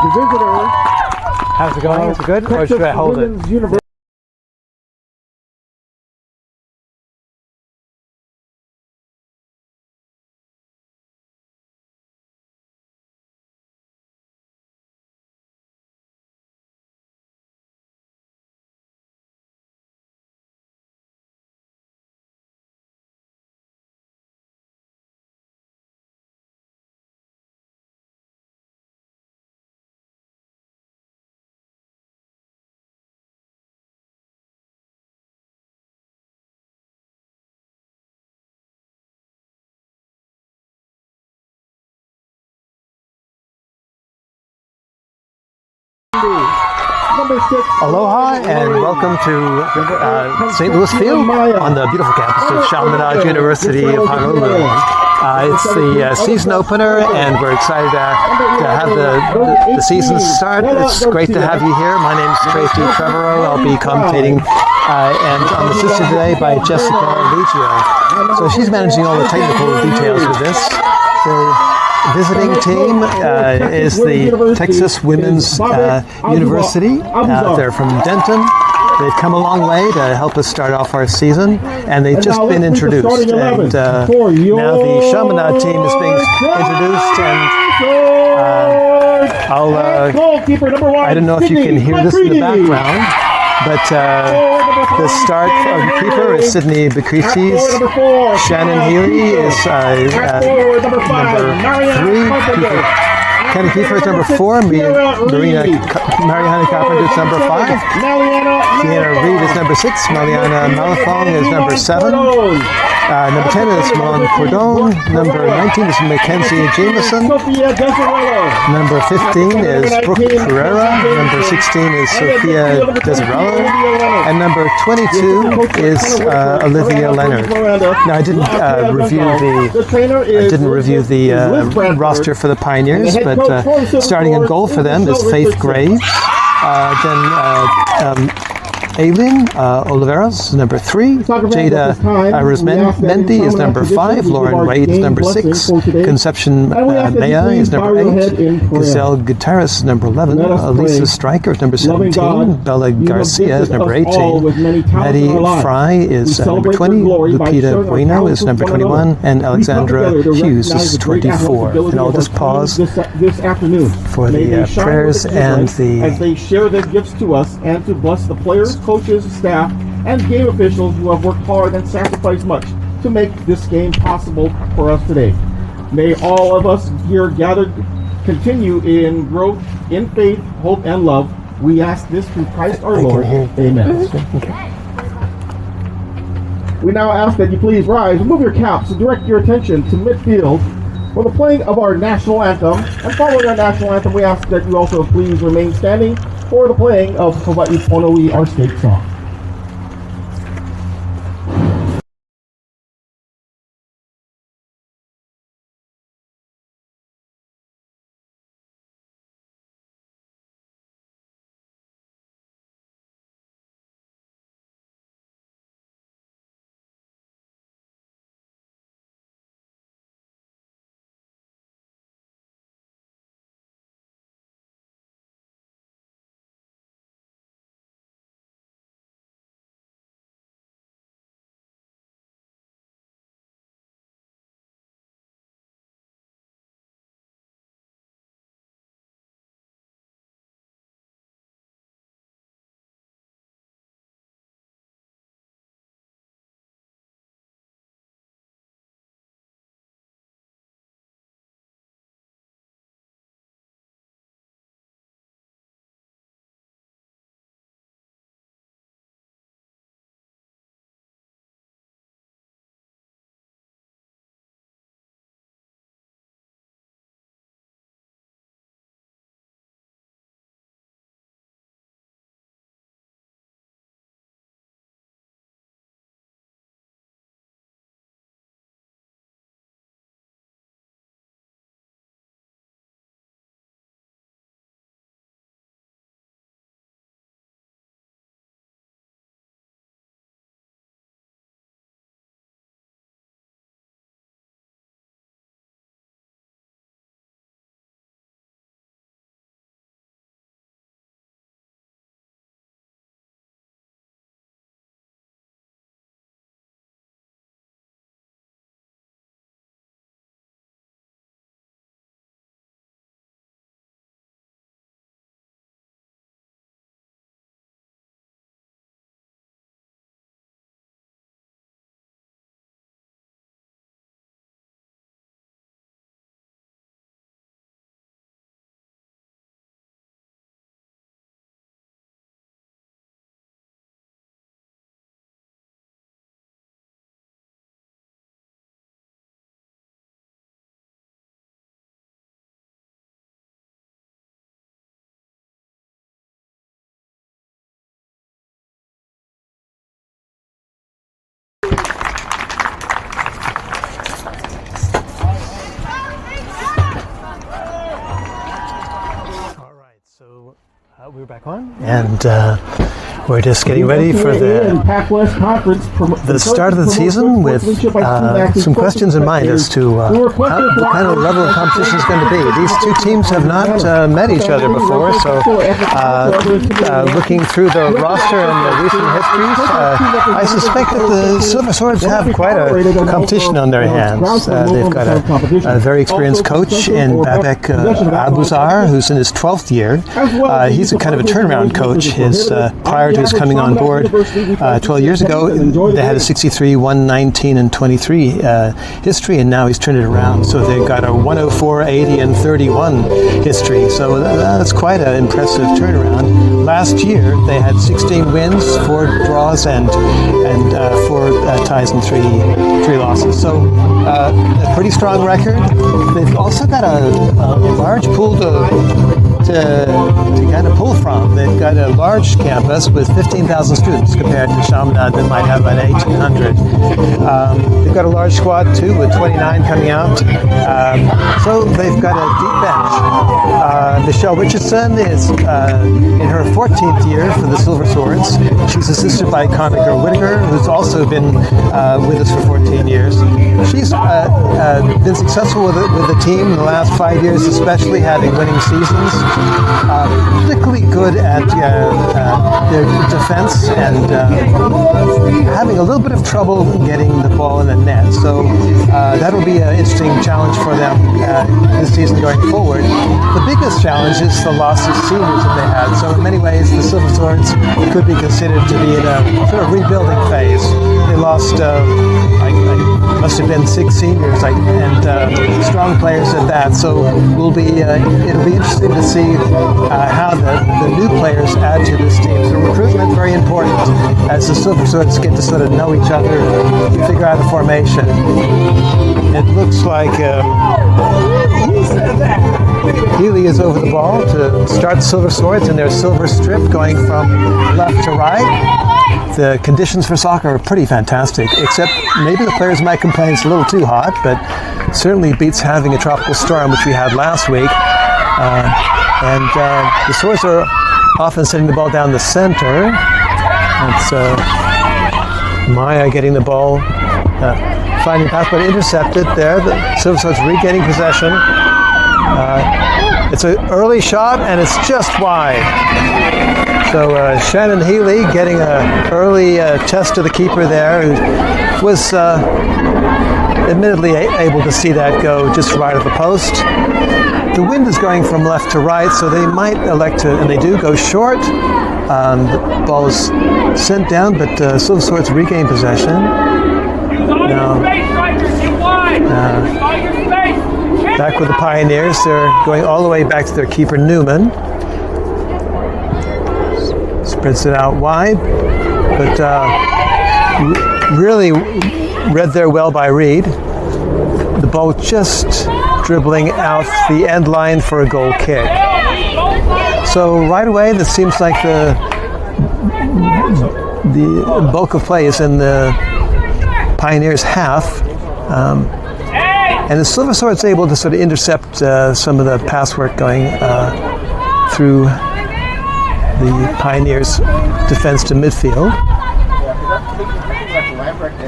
Visitor. How's it going? Is it good? Or should I hold it? Aloha and welcome to St. Louis Field on the beautiful campus of Chaminade University of Honolulu. It's the season opener and we're excited to have the season start. It's great to have you here. My name is Tracy Trevorrow. I'll be commentating and I'm assisted today by Jessica Legio. So she's managing all the technical details with this. The visiting team is the Texas Women's University. They're from Denton. They've come a long way to help us start off our season, and they've just been introduced. And now the Chaminade team is being introduced, and I don't know if you can hear this in the background, but the start of the keeper is Sydney Becrices. Shannon Healy is number 3. Kenny Kiefer is number 4. Mariana Carpenter is number 5. Sienna Reed is number 6. Mariana Malafong is number 7. Number 10 is Mon Cordon. Number 19 is Mackenzie Jameson. Number 15 is Brooke Pereira. Number 16 is Sophia Desarello. And number 22 is Olivia Leonard. Now I didn't review the roster for the Pioneers, but starting in goal for them is Faith Graves. Aileen Oliveros is number 3. Jada Arizmendi is number 5. Lauren Wade is number 6. Conception Maya is number 8. Giselle Gutierrez is number 11. Elisa Stryker is number 17. Bella Garcia is number 18. Maddie Fry is number 20. Lupita Bueno is number 21. And Alexandra Hughes is 24. And I'll just pause this afternoon for the prayers and as they share their gifts to us and to bless the players, coaches, staff, and game officials who have worked hard and sacrificed much to make this game possible for us today. May all of us here gathered continue in growth, in faith, hope, and love. We ask this through Christ our Lord. Amen. We now ask that you please rise, remove your caps, and direct your attention to midfield for the playing of our national anthem. And following our national anthem, we ask that you also please remain standing for the playing of Hawaii Pono'i, our state song. We're back on, and we're just getting ready for the start of the season with some questions in mind as to what kind of level of competition is going to be. These two teams have not met each other before, so looking through the roster and the recent histories, I suspect that the Silver Swords have quite a competition on their hands. They've got a very experienced coach in Babek Abuzar, who's in his 12th year. He's a kind of a turnaround coach. Prior to his coming on board 12 years ago, they had a 63, 119, and 23 history, and now he's turned it around. So they've got a 104, 80, and 31 history. So that's quite an impressive turnaround. Last year, they had 16 wins, 4 draws, and 4 ties and 3 losses. So a pretty strong record. They've also got a large pool to kind of pull from. They've got a large campus with 15,000 students compared to Chaminade that might have about 1,800. They've got a large squad too with 29 coming out. So they've got a deep bench. Michelle Richardson is in her 14th year for the Silver Swords. She's assisted by Conacher Whittaker, who's also been with us for 14 years. She's been successful with the team in the last 5 years, especially having winning seasons. Particularly good at their defense and having a little bit of trouble getting the ball in the net. So that'll be an interesting challenge for them this season going forward. The biggest challenge is the loss of seniors that they had. So in many ways, the Silver Swords could be considered to be in a sort of rebuilding phase. They lost, must have been 6 seniors and strong players at that. So it'll be interesting to see how the new players add to this team. So recruitment very important as the Silver Swords get to sort of know each other and figure out a formation. It looks like Healy is over the ball to start Silver Swords in their silver strip going from left to right. The conditions for soccer are pretty fantastic, except maybe the players might complain it's a little too hot, but certainly beats having a tropical storm, which we had last week. The Swords are often sending the ball down the center. It's Maya getting the ball, finding pass, but intercepted there. The Silver Swords regaining possession. It's an early shot, and it's just wide. So Shannon Healy getting an early test to the keeper there, who was admittedly able to see that go just right at the post. The wind is going from left to right, so they might elect to, and they do, go short. The ball is sent down, but Silver Swords regain possession. Now, back with the Pioneers, they're going all the way back to their keeper Newman. Spreads it out wide, but really read there well by Reed. The ball just dribbling out the end line for a goal kick. So right away, this seems like the bulk of play is in the Pioneers' half. And the Silver Swords able to sort of intercept some of the pass work going through the Pioneers' defense to midfield.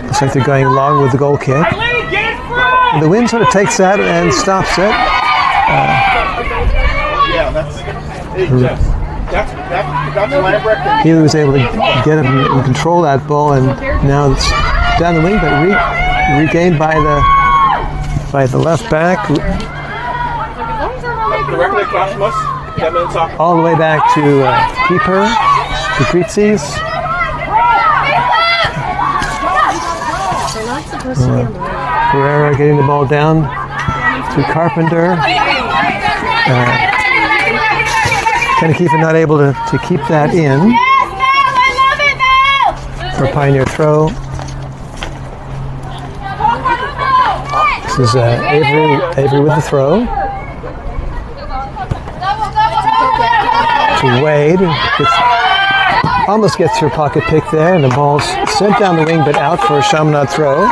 Looks like they're going long with the goal kick. And the wind sort of takes that and stops it. Healy was able to get him and control that ball, and now it's down the wing, but regained by the left back. All the way back to keeper, to Gritzis. Pereira getting the ball down to Carpenter. Kenny Kiefer not able to keep that in. For a Pioneer throw. This is Avery with the throw. To Wade. Almost gets her pocket pick there, and the ball's sent down the wing, but out for a Chaminade throw. We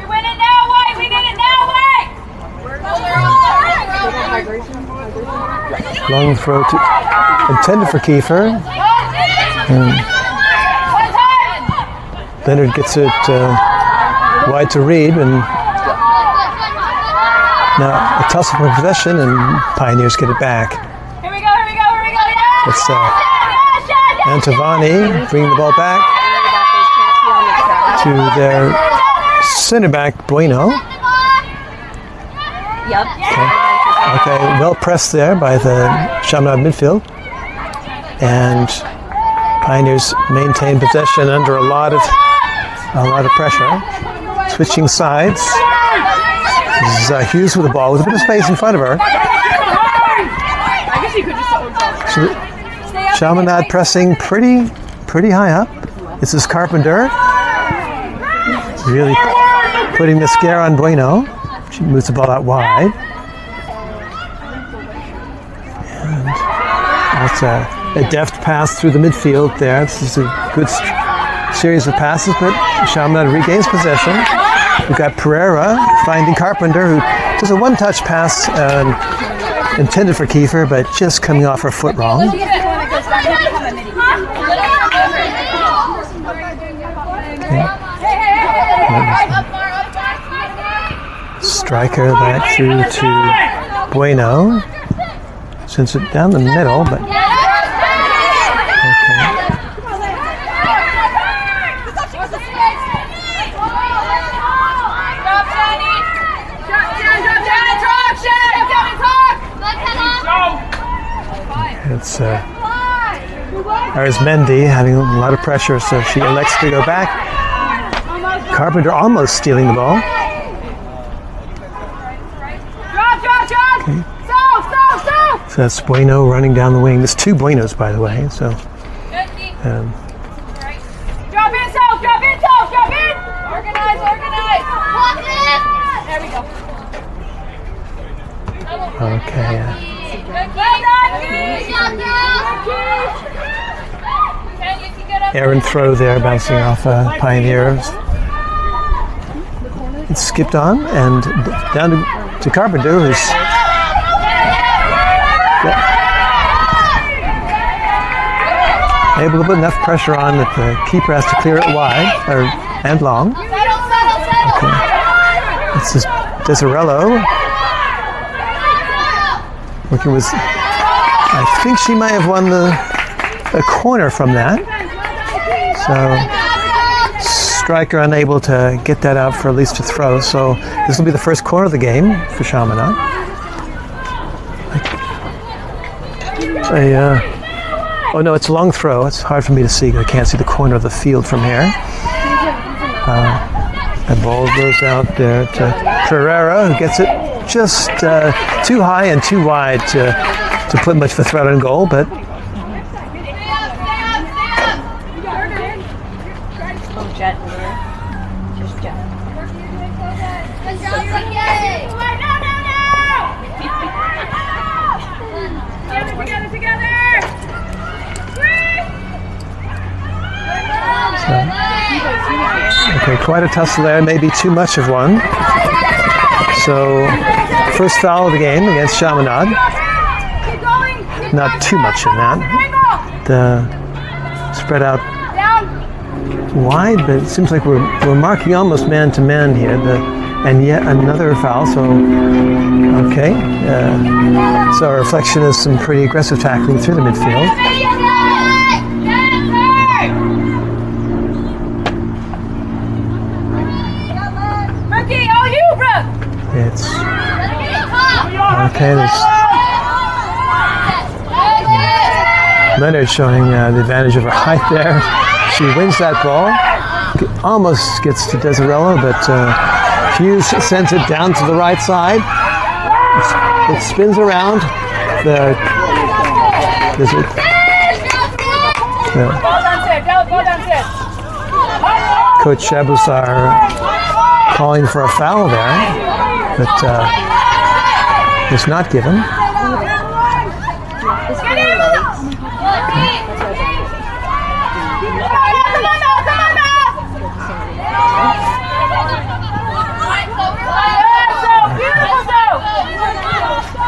win it now, White! We win it now, White! Long throw intended for Kiefer. Leonard gets it wide to Reed, and now a tussle for possession, and Pioneers get it back. Here we go, yeah! It's Antavani bringing the ball back to their center back, Bueno. Yep. Okay, well pressed there by the Chaminade midfield. And Pioneers maintain possession under a lot of pressure. Switching sides. This is Hughes with the ball with a bit of space in front of her. So Chaminade pressing pretty high up. This is Carpenter. Really putting the scare on Bueno. She moves the ball out wide. And that's a deft pass through the midfield there. This is a good series of passes, but Chaminade regains possession. We've got Pereira finding Carpenter, who does a one-touch pass intended for Kiefer, but just coming off her foot wrong. Striker that through to Bueno. Sends it down the middle, but it's Arizmendi having a lot of pressure, so she elects to go back. Carpenter almost stealing the ball. Okay. So that's Bueno running down the wing. There's two Buenos, by the way. So. Drop in, drop in! Organize! There we go. Okay. Errant throw there, bouncing off Pioneers. It skipped on and down to Carpenter, who's able to put enough pressure on that the keeper has to clear it wide and long. Okay. This is Desirello working with. I think she might have won a corner from that. So striker unable to get that out for at least a throw. So this will be the first corner of the game for Chaminade. Oh no, it's a long throw. It's hard for me to see. I can't see the corner of the field from here. The ball goes out there to Pereira, who gets it just too high and too wide to put much of a threat on goal, but okay, quite a tussle there, maybe too much of one. So, first foul of the game against Chaminade. Not too much in that. The spread out wide, but it seems like we're marking almost man to man here. And yet another foul. So, okay. So a reflection of some pretty aggressive tackling through the midfield. It's okay. Leonard showing the advantage of her height there. She wins that ball. Almost gets to Desirello, but Hughes sends it down to the right side. It spins around. Coach Abusar calling for a foul there, but was not given.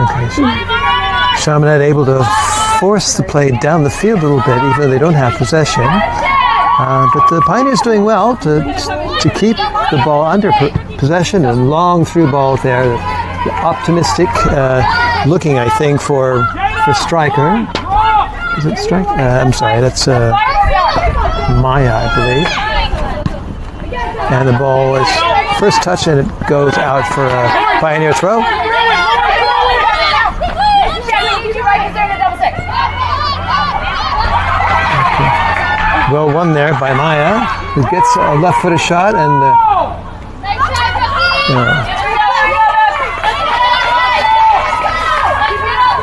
Okay, so Chaminade able to force the play down the field a little bit, even though they don't have possession. But the Pioneers doing well to keep the ball under possession. A long through ball there. Optimistic looking, I think, for striker. Is it striker? I'm sorry, that's Maya, I believe. And the ball is first touch, and it goes out for a Pioneer throw. Well won there by Maya, who gets a left-footed shot, and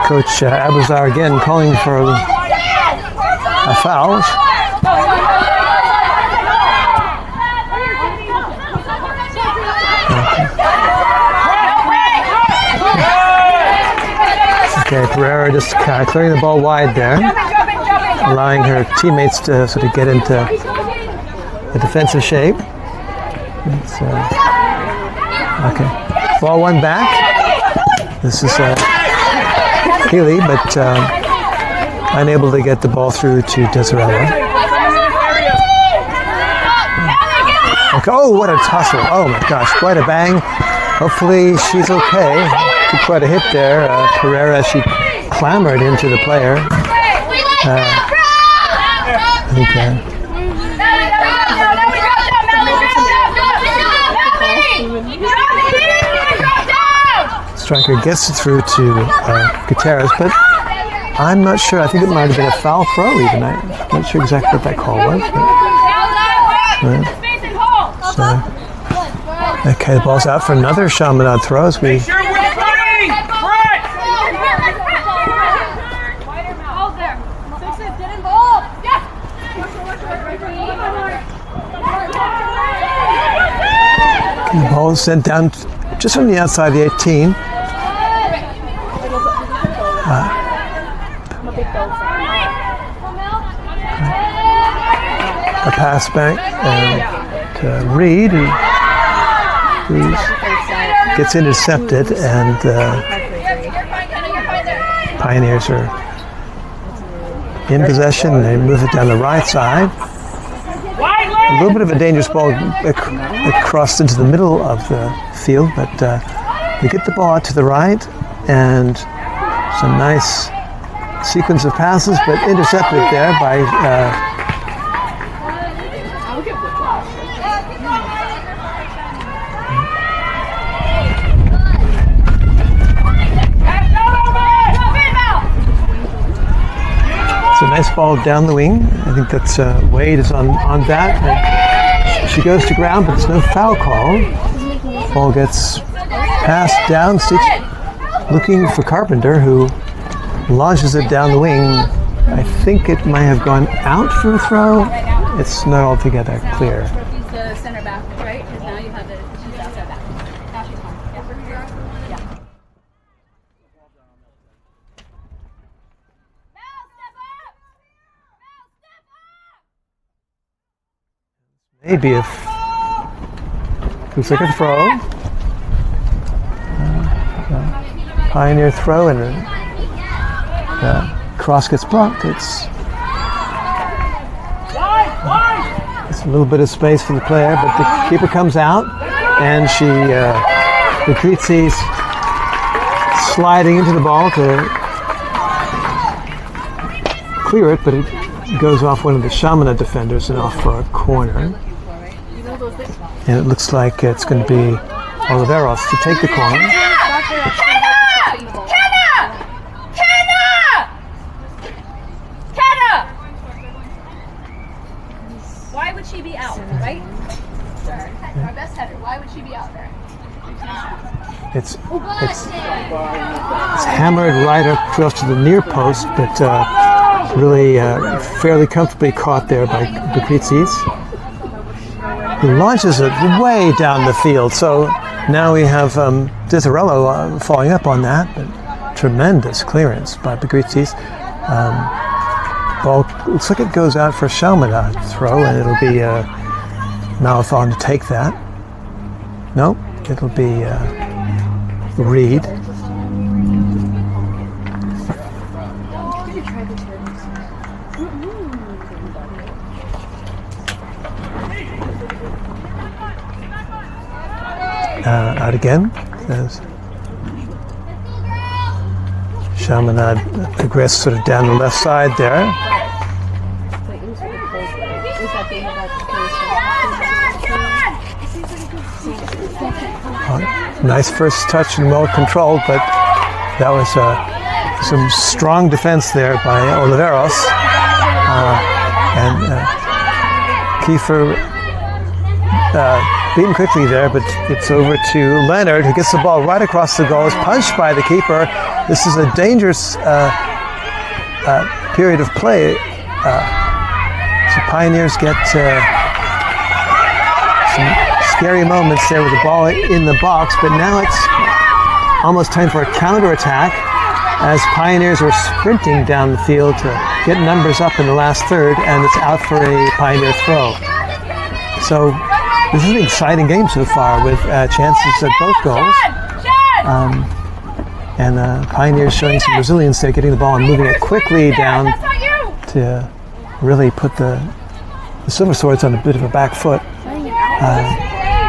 Coach Abuzar again calling for a foul. Okay, Pereira just clearing the ball wide there, allowing her teammates to sort of get into a defensive shape. Okay, ball one back. This is Healy, but unable to get the ball through to Desirello. Okay. Oh, what a tussle! Oh my gosh, quite a bang. Hopefully she's okay. Took quite a hit there. Pereira, she clambered into the player. I think striker gets it through to Gutierrez, but I'm not sure. I think it might have been a foul throw even. I'm not sure exactly what that call was. But, okay, the ball's out for another Chaminade throw as we... The ball is sent down just on the outside of the 18. A pass back and Reed, who gets intercepted, and Pioneers are in possession. They move it down the right side. A little bit of a dangerous ball crossed into the middle of the field, but they get the ball out to the right, and some nice sequence of passes, but intercepted there by it's a nice ball down the wing. I think that's Wade is on that. And she goes to ground, but there's no foul call. Ball gets passed down, Stitch looking for Carpenter, who launches it down the wing. I think it might have gone out for a throw. It's not altogether clear. He's the center back, right? Because now you have she's outside back. Now she's home. Yeah. Maybe if looks like a throw. Pioneer throw, and cross gets blocked. It's a little bit of space for the player, but the keeper comes out, and she Lucrezi's sliding into the ball to clear it, but it goes off one of the Chaminade defenders and off for a corner. And it looks like it's going to be Oliveros to take the corner. Why would she be out, right? Our best header. Why would she be out there? It's hammered right across to the near post, but really fairly comfortably caught there by Lucrezis, who launches it way down the field. So now we have Desarello following up on that, but tremendous clearance by Lucrezis. Ball looks like it goes out for a Chaminade throw, and it'll be Malathon to take that. Nope, it'll be Reed. Out again. There's Chaminade aggress sort of down the left side there. Nice first touch and well controlled, but that was some strong defense there by Oliveros. And Kiefer beaten quickly there, but it's over to Leonard, who gets the ball right across the goal. Is punched by the keeper. This is a dangerous period of play. So Pioneers get some scary moments there with the ball in the box, but now it's almost time for a counterattack as Pioneers are sprinting down the field to get numbers up in the last third, and it's out for a Pioneer throw. So this is an exciting game so far with chances at both goals. And Pioneers showing some resilience there, getting the ball and moving it quickly down to really put the Silver Swords on a bit of a back foot.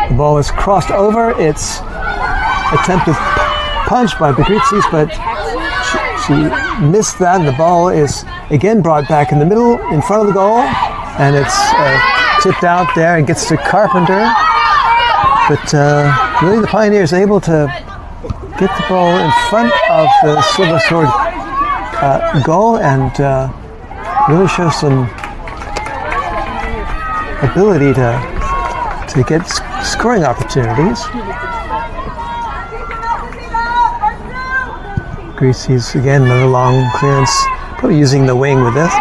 The ball is crossed over. It's attempted punch by Begrizis, but she missed that, and the ball is again brought back in the middle in front of the goal, and it's tipped out there and gets to Carpenter. But really the Pioneers able to get the ball in front of the Silver Sword goal and really show some ability to get scoring opportunities. Greasy's again another long clearance, probably using the wind with this.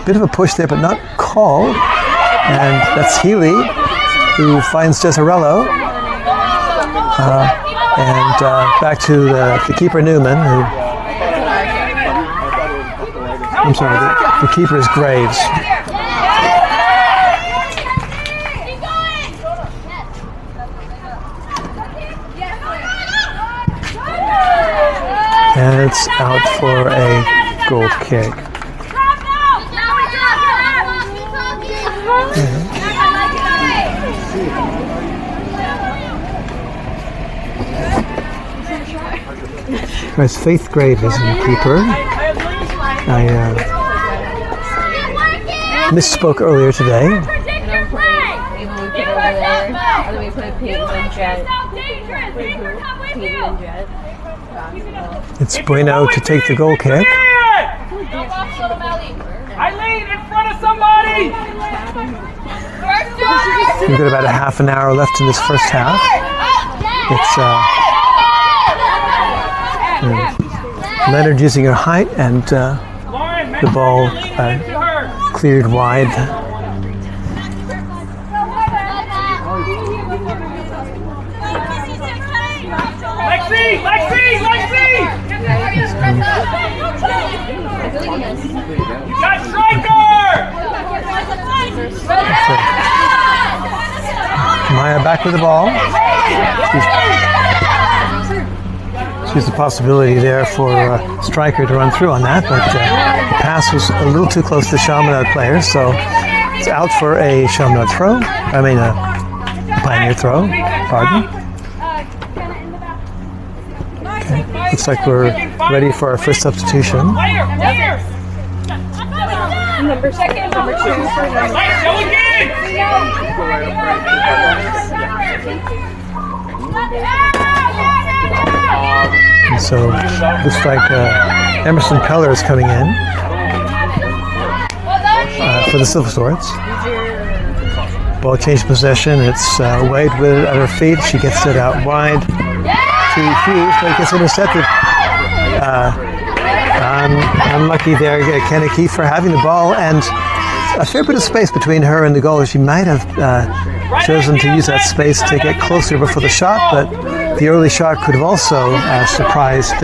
Bit of a push there, but not called. And that's Healy, who finds Desarello. And back to the keeper Newman, who I'm sorry, the keeper is Graves. And it's out for a goal kick. Guys, Faith Graves is the keeper. I misspoke earlier today. It's Bueno to take the goal kick. Eileen, in front of somebody! We've got about a half an hour left in this first half. It's Leonard using her height, and the ball cleared wide. Lexi! You got striker! Maya back with the ball. She's a possibility there for Stryker to run through on that, but the pass was a little too close to the Chaminade player, so it's out for a Chaminade throw. I mean, a Pioneer throw. Pardon. Okay. Looks like we're ready for our first substitution. Number 2 for number 2. And so looks like Emerson Peller is coming in for the Silver Swords. Ball change possession. It's Wade with it at her feet. She gets it out wide to Hughes, but it gets intercepted. Unlucky there, Kenny Keefe, for having the ball and a fair bit of space between her and the goal. She might have chosen to use that space to get closer before the shot, but the early shot could have also surprised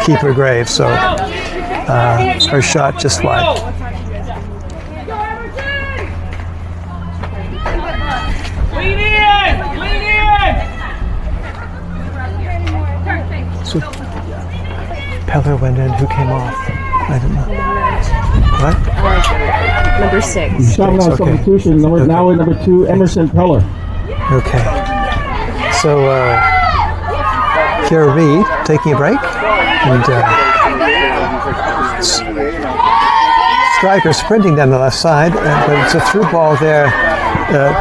keeper Graves. So her shot just wide. Lean in! So Peller went in. Who came off? I don't know. What? Number 6. Chaminade Okay. substitution. Now with number 2, Emerson Peller. Okay. So Kiara Reed taking a break, and Stryker sprinting down the left side, but it's a through ball there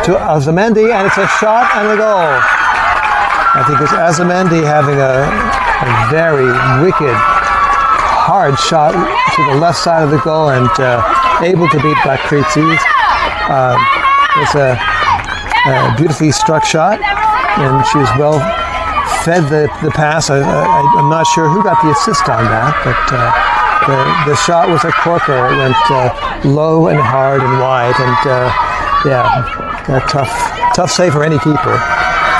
to Azamendi, and it's a shot and a goal. I think it's Azamendi having a very wicked, hard shot to the left side of the goal, and able to beat Bakritzi. It's a beautifully struck shot, and she was well fed the pass. I'm not sure who got the assist on that, but the shot was a corker. It went low and hard and wide, and a tough save for any keeper.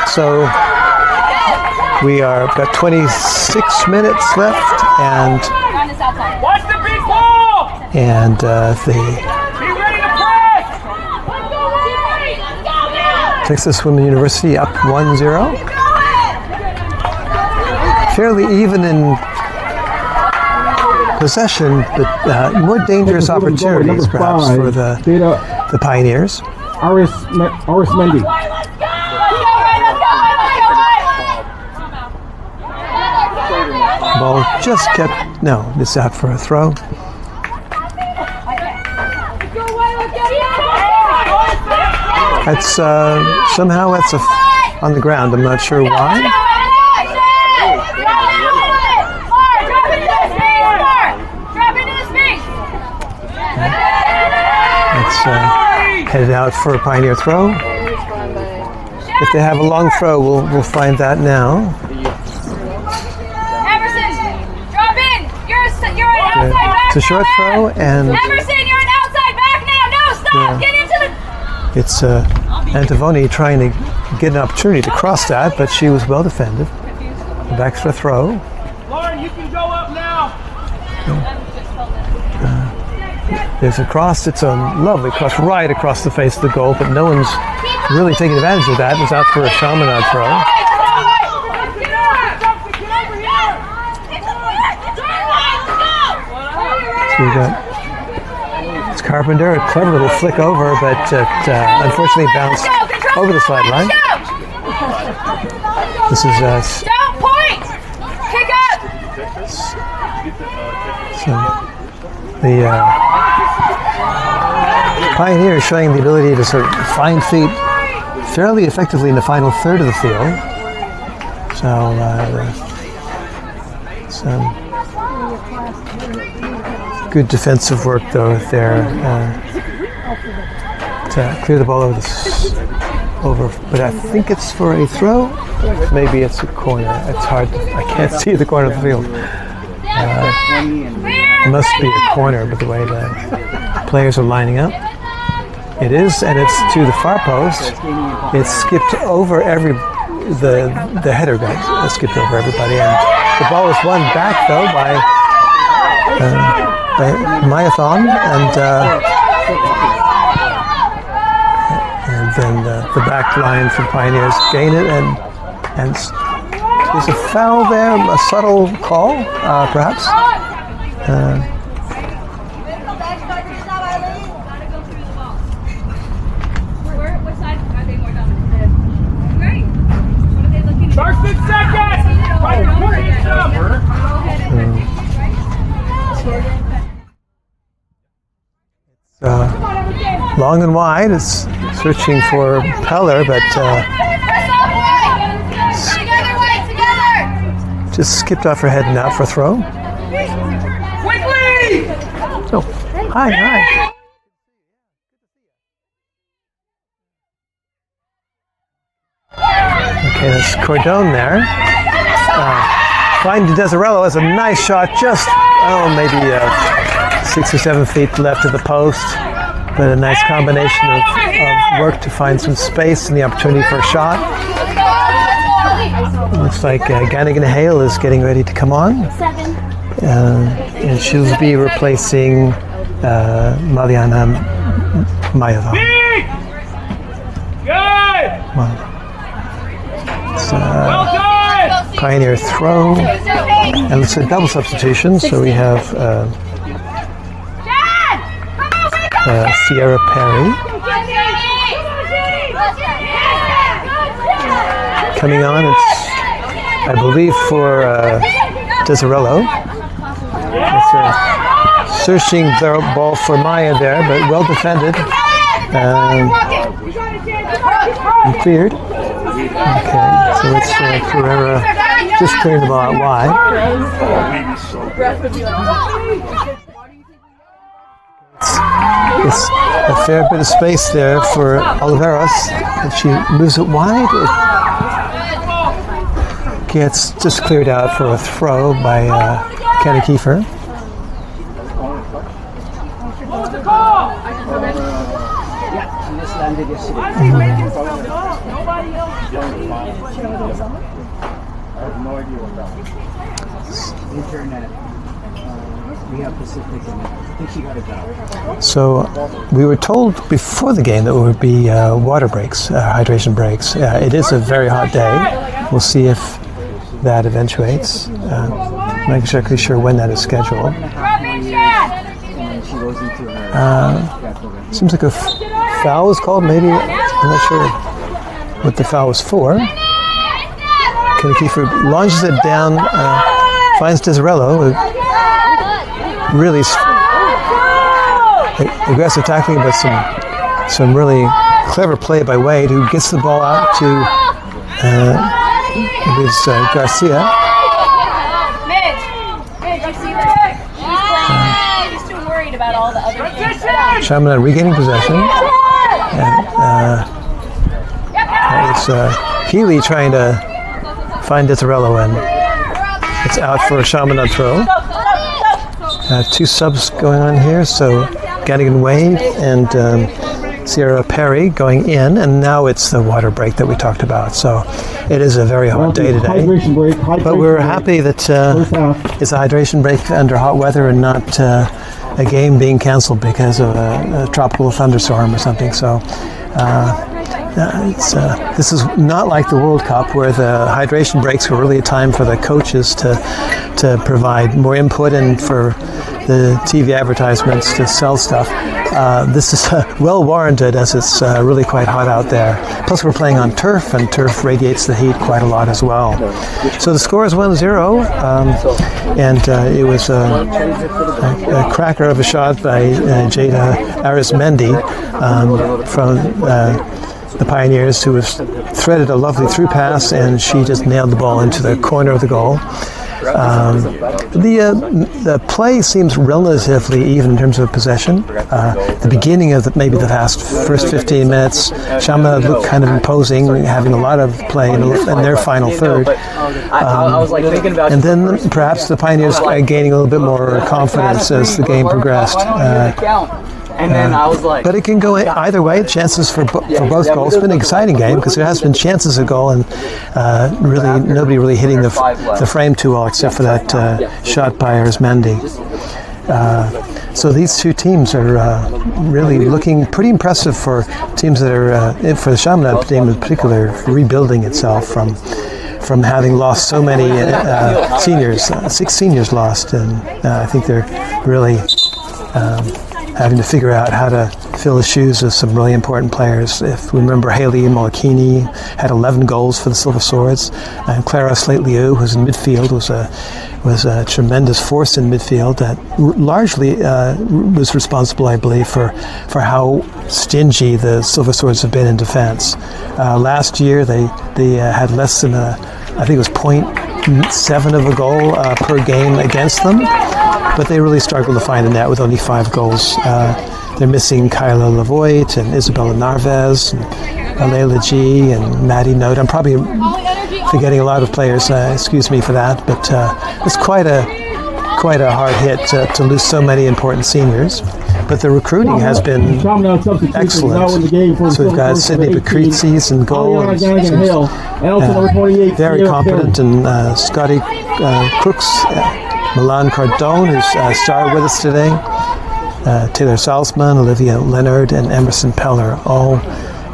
So we are got 26 minutes left, and Watch the big ball! the Be ready to press! Texas Women University up 1-0. Fairly even in possession, but more dangerous opportunities perhaps for the Pioneers. Aris Mendy. Ball just kept, no, it's out for a throw. That's somehow that's on the ground. I'm not sure why. It's headed out for a Pioneer throw. If they have a long throw, we'll find that now. It's a short throw, and Emerson, you're an outside back now. No, stop. Get into the... it's Antivoni trying to get an opportunity to cross that, but she was well defended. Back for a throw. Lauren, you can go up now. There's a cross. It's a lovely cross right across the face of the goal, but no one's really taking advantage of that. It's out for a Chaminade throw. So we got it's Carpenter, a clever little flick over, but unfortunately bounced over the sideline. This is Don't point! Kick up! so the Pioneer is showing the ability to sort of find feet fairly effectively in the final third of the field. So some good defensive work though there to clear the ball over, but I think it's for a throw. Maybe it's a corner. It's hard. I can't see the corner of the field. It must be a corner, but the way the players are lining up, it is, and it's to the far post. It's skipped over the header guy. It skipped over everybody, and the ball is won back though by Myathon, and then the back line for Pioneers gain it, and there's a foul there, a subtle call, perhaps. What side are they more dominant? Great. What are they looking at? First and second! Fight the Long and wide. It's searching for Peller, but just skipped off her head and out for a throw. Quickly! Oh, hi. Okay, that's Cordone there. Find Desirello has a nice shot, just maybe 6 or 7 feet left of the post, but a nice combination of work to find some space and the opportunity for a shot. Looks like Gannigan Hale is getting ready to come on, and she'll be replacing Mariana Mayava. Good! Well done! Pioneer throw, and it's a double substitution, so we have Sierra Perry coming on. It's, I believe, for Desirello. It's a searching ball for Maya there, but well defended and cleared. Okay, so it's Ferreira just clearing the ball out wide. It's a fair bit of space there for Oliveros, and she moves it wide. It gets just cleared out for a throw by Kenny Kiefer. So we were told before the game that there would be water breaks, hydration breaks. It is a very hot day. We'll see if that eventuates. I'm not exactly sure when that is scheduled. Seems like a foul was called, maybe. I'm not sure what the foul was for. Kenny Kiefer launches it down, finds Desirello, really aggressive tackling, but some really clever play by Wade, who gets the ball out to Garcia. He's too worried about all the other things. Chaminade regaining possession, and it's Healy trying to find Desirello, and it's out for a Chaminade throw. 2 subs going on here, so Gannigan Wade and Sierra Perry going in, and now it's the water break that we talked about. So it is a very hot day today, but we're happy that it's a hydration break under hot weather and not a game being canceled because of a tropical thunderstorm or something. So this is not like the World Cup, where the hydration breaks were really a time for the coaches to provide more input and for the TV advertisements to sell stuff. This is well warranted, as it's really quite hot out there. Plus we're playing on turf, and turf radiates the heat quite a lot as well. So the score is 1-0, and it was a cracker of a shot by Jada Arismendi from the Pioneers, who was threaded a lovely through pass, and she just nailed the ball into the corner of the goal. The play seems relatively even in terms of possession. The beginning of maybe the first 15 minutes, Chaminade looked kind of imposing, having a lot of play in their final third. And then perhaps the Pioneers gaining a little bit more confidence as the game progressed. And then I was like, but it can go either way. Chances for both goals. It's been an exciting game because there has been chances of goal, and really nobody really hitting the frame too well, except for that shot by Arismendi. So these two teams are really looking pretty impressive for teams that are, for the Chaminade team in particular, rebuilding itself from having lost so many seniors, 6 seniors lost, and I think they're really having to figure out how to fill the shoes of some really important players. If we remember, Haley Molokini had 11 goals for the Silver Swords, and Clara Slate-Liu, who's in midfield, was a tremendous force in midfield that largely was responsible, I believe, for how stingy the Silver Swords have been in defense. Last year they had less than I think it was 0.7 of a goal per game against them. But they really struggle to find the net with only 5 goals. They're missing Kyla Lavoit and Isabella Narvez, and Alayla G and Maddie Note. I'm probably forgetting a lot of players. Excuse me for that, but it's quite a hard hit to lose so many important seniors. But the recruiting has been excellent. So we've got Sydney Bakritzis in goal, very competent, and Scotty Crooks. Milan Cardone, who's started with us today, Taylor Salzman, Olivia Leonard, and Emerson Peller, all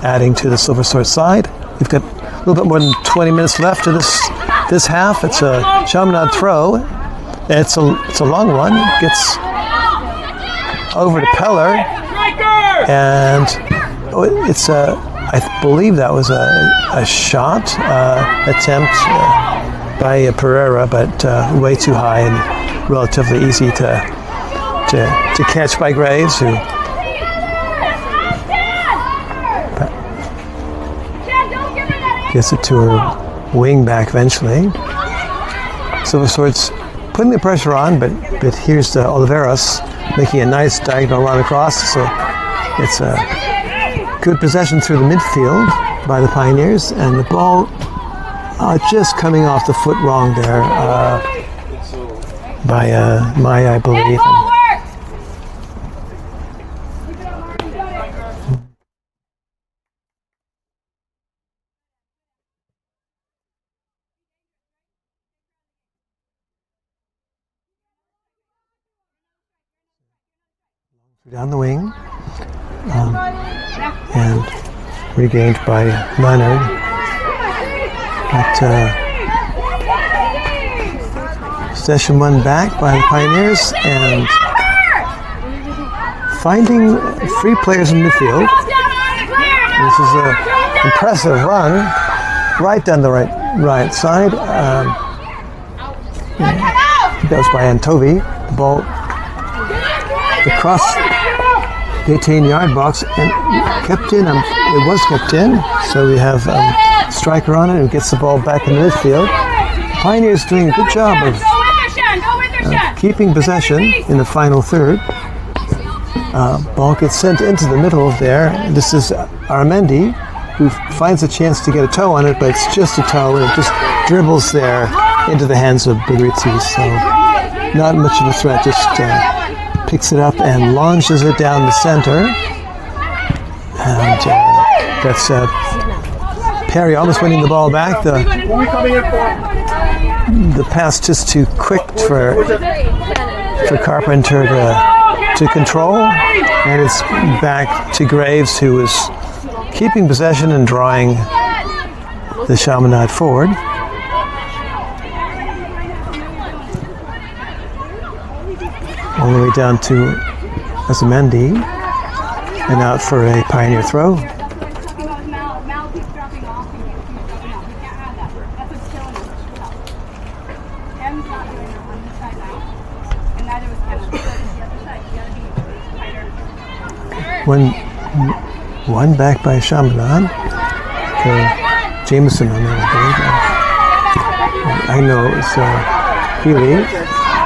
adding to the Silver Sword side. We've got a little bit more than 20 minutes left of this half. It's a Chaminade throw. It's a long one. Gets over to Peller, and it's I believe that was a shot attempt by Pereira, but way too high and relatively easy to catch by Graves, who gets it to her wing back eventually. Silver Swords putting the pressure on, but here's Oliveros making a nice diagonal run across. So it's a good possession through the midfield by the Pioneers, and the ball just coming off the foot wrong there by Maya, I believe. Down the wing, and regained by Leonard. But possession won back by the Pioneers, and finding free players in midfield. This is an impressive run right down the right side. That was by Antovi. The ball across the 18-yard box and kept in. It was kept in, so we have striker on it who gets the ball back in the midfield. Pioneers doing a good job of keeping possession in the final third. Ball gets sent into the middle there. This is Armendi, who finds a chance to get a toe on it, but it's just a toe, and it just dribbles there into the hands of Bagrizzi. So not much of a threat, just picks it up and launches it down the center. And that's Perry almost winning the ball back. The pass just too quick for Carpenter to to control, and it's back to Graves, who is keeping possession and drawing the Chaminade forward. All the way down to Azamendi, and out for a pioneer throw. Mal keeps dropping off and keeps dropping off. We can't have that. That's what's killing us. M's not doing it on this side now. And neither was Kevin. So it's the other side. You gotta be tighter. One back by Chaminade. Jameson on that, I know it's Healy.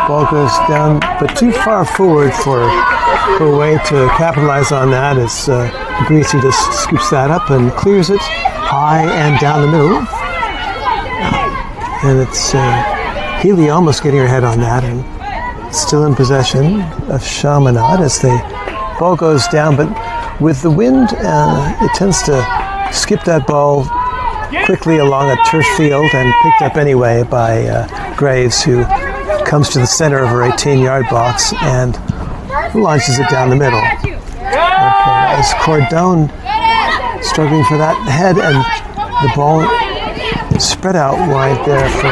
Ball goes down, but too far forward for a way to capitalize on that as Greasy just scoops that up and clears it high and down the middle. And it's Healy almost getting her head on that, and still in possession of Chaminade as the ball goes down, but with the wind, it tends to skip that ball quickly along a turf field and picked up anyway by Graves, who comes to the center of her 18-yard box and launches it down the middle. Okay, as Cordone struggling for that head, and the ball spread out wide there for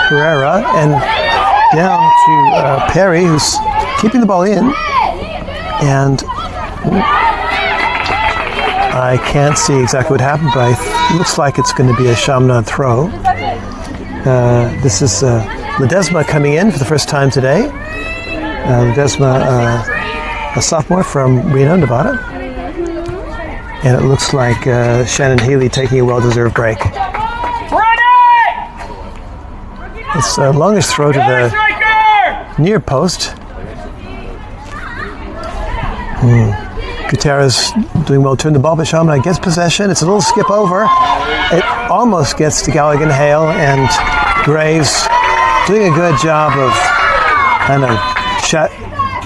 Herrera, and down to Perry, who's keeping the ball in, and I can't see exactly what happened, but it looks like it's going to be a Chaminade throw. This is Ledesma coming in for the first time today. Ledesma, a sophomore from Reno, Nevada. And it looks like Shannon Healy taking a well-deserved break. It's the longest throw to the near post. Gutierrez doing well to turn the ball, but Chaminade gets possession. It's a little skip over. It almost gets to Galligan Hale, and Graves doing a good job of kind of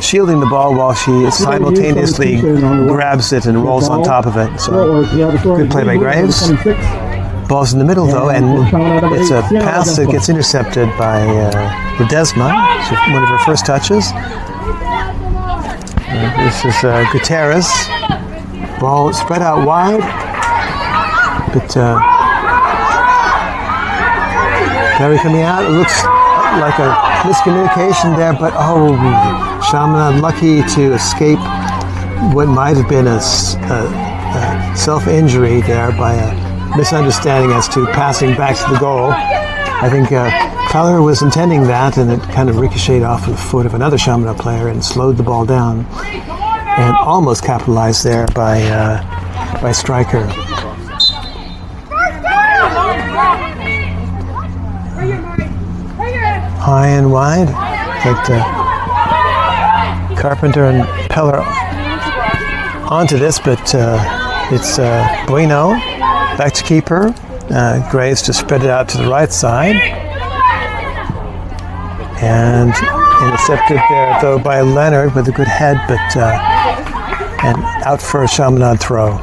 shielding the ball while she simultaneously grabs it and rolls on top of it. So good play by Graves. Ball's in the middle though, and it's a pass that gets intercepted by Ledesma. So one of her first touches. This is Gutierrez. Ball spread out wide, but Perry coming out. It looks like a miscommunication there, but Chaminade lucky to escape what might have been a self-injury there by a misunderstanding as to passing back to the goal. I think Feller was intending that, and it kind of ricocheted off of the foot of another Chaminade player and slowed the ball down, and almost capitalized there by Stryker. High and wide, but Carpenter and Peller onto this, but it's Bueno back to keeper. Graves to spread it out to the right side, and intercepted there though by Leonard with a good head, but and out for a Chaminade throw.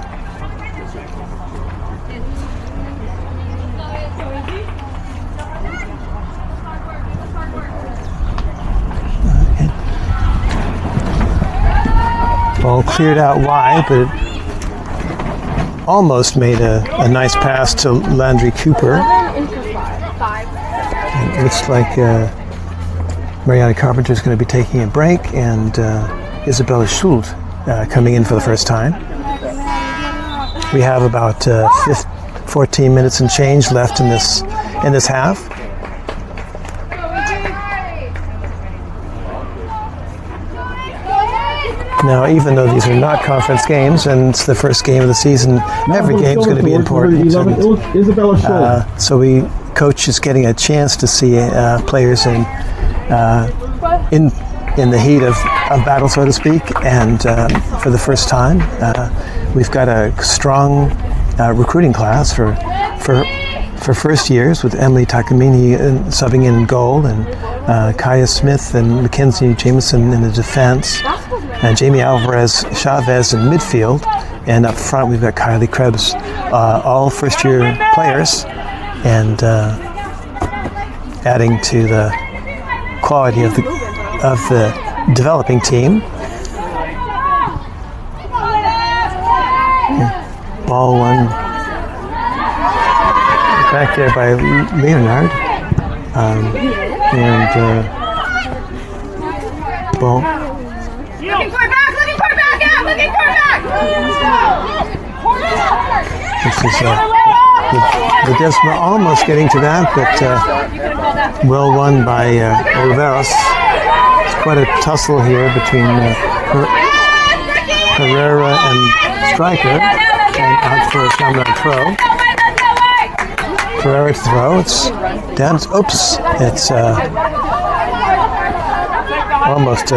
Ball cleared out wide, but it almost made a nice pass to Landry Cooper. And it looks like Mariana Carpenter is going to be taking a break, and Isabella Schult coming in for the first time. We have about 14 minutes and change left in this half. Now, even though these are not conference games and it's the first game of the season, every game is going to be important. So coach is getting a chance to see players in the heat of battle, so to speak, and for the first time, we've got a strong recruiting class for first years, with Emily Takamini subbing in goal, and Kaya Smith and Mackenzie Jameson in the defense, and Jamie Alvarez Chavez in midfield, and up front we've got Kylie Krebs, all first-year players, and adding to the quality of the developing team. ball won back there by Leonard. Ball. Looking for it back, yeah, looking for it back! This is the Desma almost getting to that, but well won by Oliveros. It's quite a tussle here between Herrera and Stryker, and out for a Chaminade throw. Herrera to throw. It's down. Oops! It's almost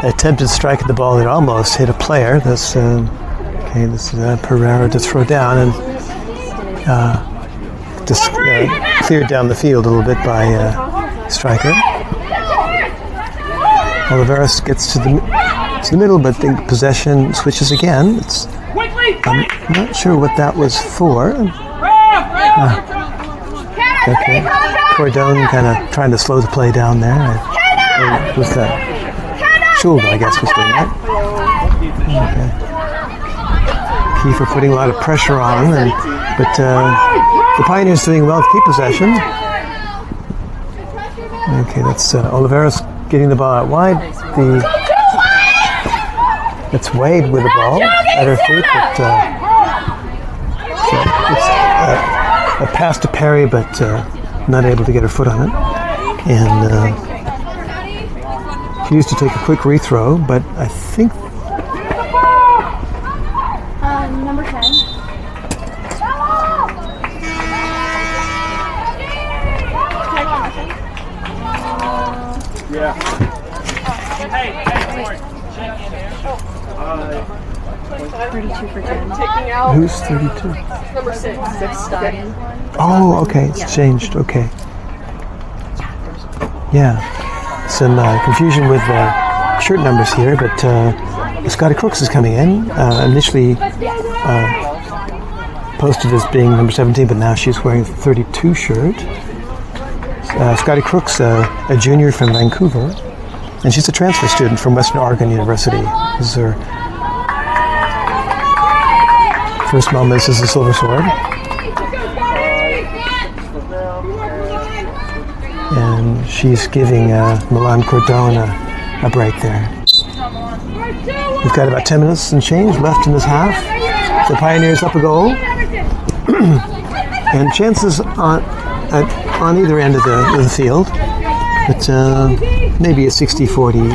attempted strike at the ball that almost hit a player. This is Pereira to throw down and just cleared down the field a little bit by Stryker. Oliveros gets to the middle, but the possession switches again. I'm not sure what that was for. Okay, Cordone kind of trying to slow the play down there. Was that Schulda, I guess, was doing that. Okay. Kiefer putting a lot of pressure on him, but the Pioneers doing well to keep possession. Okay, that's Oliveros getting the ball out wide. It's Wade with the ball at her feet, but it's a pass to Perry, but not able to get her foot on it. And she used to take a quick rethrow, but I think Number 10. Yeah. Hey, Lauren. 32 for 10. who's 32? Number 6. 6 starting. Oh, okay, it's changed. Okay. Yeah. Some confusion with shirt numbers here, but Scotty Crooks is coming in. Initially posted as being number 17, but now she's wearing the 32 shirt. Scotty Crooks, a junior from Vancouver, and she's a transfer student from Western Oregon University. This is her first mom. This is the Silver Sword. And she's giving Milan Cordone a break there. We've got about 10 minutes and change left in this half. The Pioneers up a goal. And chances on either end of the field. But maybe a 60-40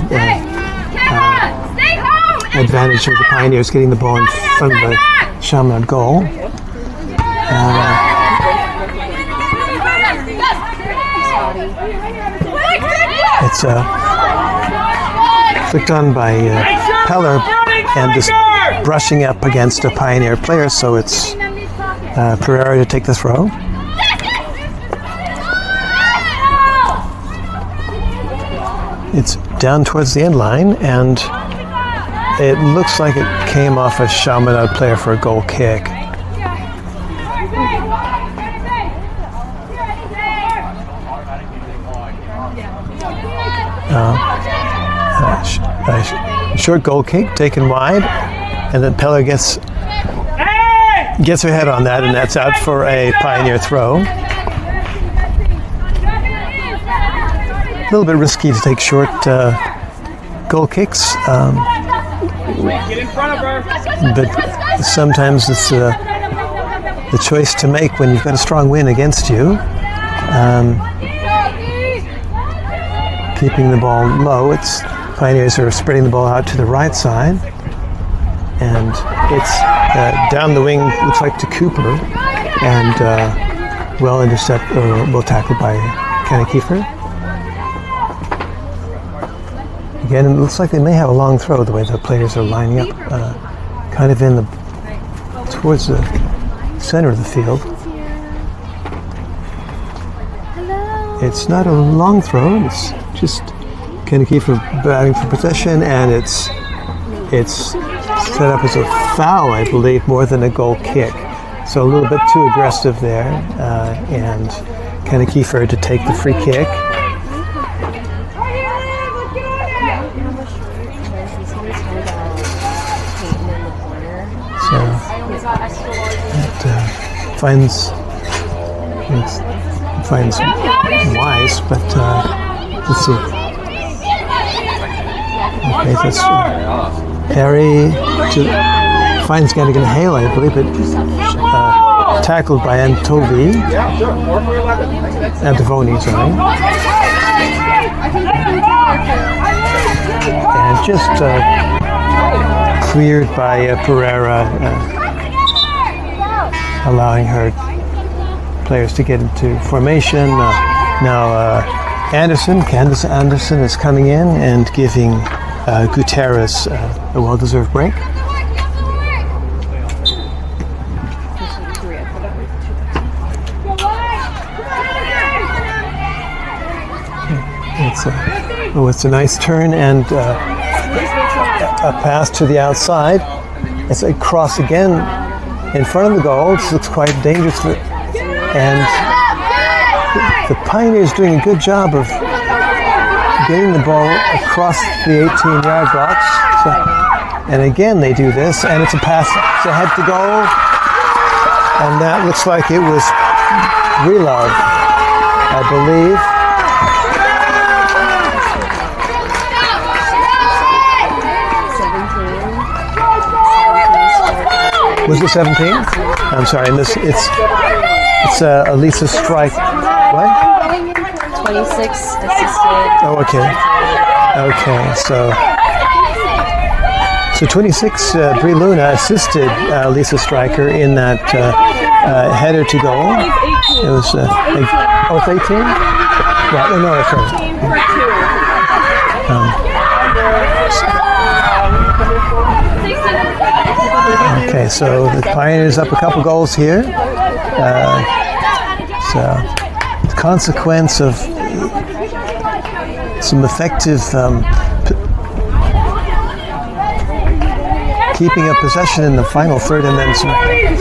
advantage for the Pioneers getting the ball in front of the Chaminade goal. It's flicked on by Peller and just brushing up against a Pioneer player, so it's Pereira to take the throw. It's down towards the end line, and it looks like it came off a Chaminade player for a goal kick. Short goal kick taken wide, and then Peller gets her head on that, and that's out for a Pioneer throw. A little bit risky to take short goal kicks, Get in front of her. but sometimes it's the choice to make when you've got a strong wind against you. Keeping the ball low. Pioneers are spreading the ball out to the right side, and it's down the wing. Looks like to Cooper, and well tackled by Kenny Kiefer. Again, it looks like they may have a long throw the way the players are lining up, kind of towards the center of the field. It's not a long throw. It's just Kenny Kiefer batting for possession, and it's set up as a foul, I believe, more than a goal kick. So a little bit too aggressive there, and Kenny Kiefer to take the free kick. finds wise, but let's see. Okay, that's Perry finds Gannigan Hale, I believe, but tackled by Antovi. Yeah, sure. 4 for 11. Antavoni, sorry. And just cleared by Pereira, allowing her players to get into formation. Now Candace Anderson is coming in and giving Gutierrez a well-deserved break. It's a nice turn and a pass to the outside. It's a cross again in front of the goal. This looks quite dangerous. And the Pioneers doing a good job of getting the ball across the 18-yard box. And again, they do this, and it's a pass ahead to goal. And that looks like it was Relove, I believe. Was it 17? I'm sorry, and it's Elisa Strike. What? 26 assisted. Oh, okay. Okay, so 26, Brie Luna assisted Lisa Stryker in that header to goal. It was, it's 18? Yeah, no, it's right. Okay, so the Pioneers up a couple goals here. So the consequence of some effective keeping up possession in the final third, and then some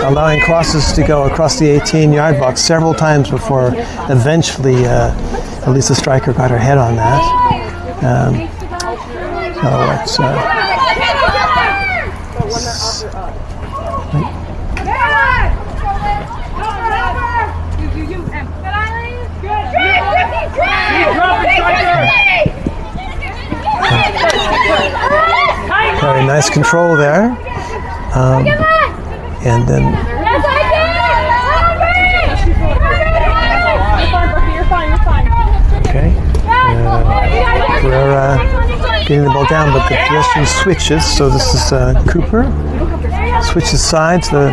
allowing crosses to go across the 18-yard box several times before eventually Elisa Stryker got her head on that. So it's very nice control there, and then okay, Pereira getting the ball down, but the possession switches. So this is Cooper switches sides to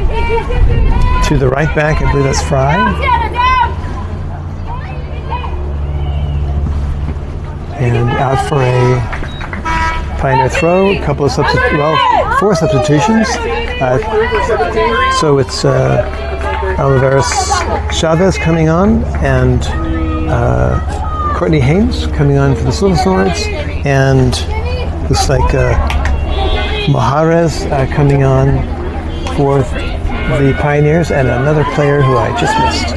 the right back. I believe that's Fry. And out for a Pioneer throw, a couple of four substitutions. So it's Oliveras Chavez coming on, and Courtney Haynes coming on for the Silver Swords, and looks like Maharez coming on for the Pioneers, and another player who I just missed.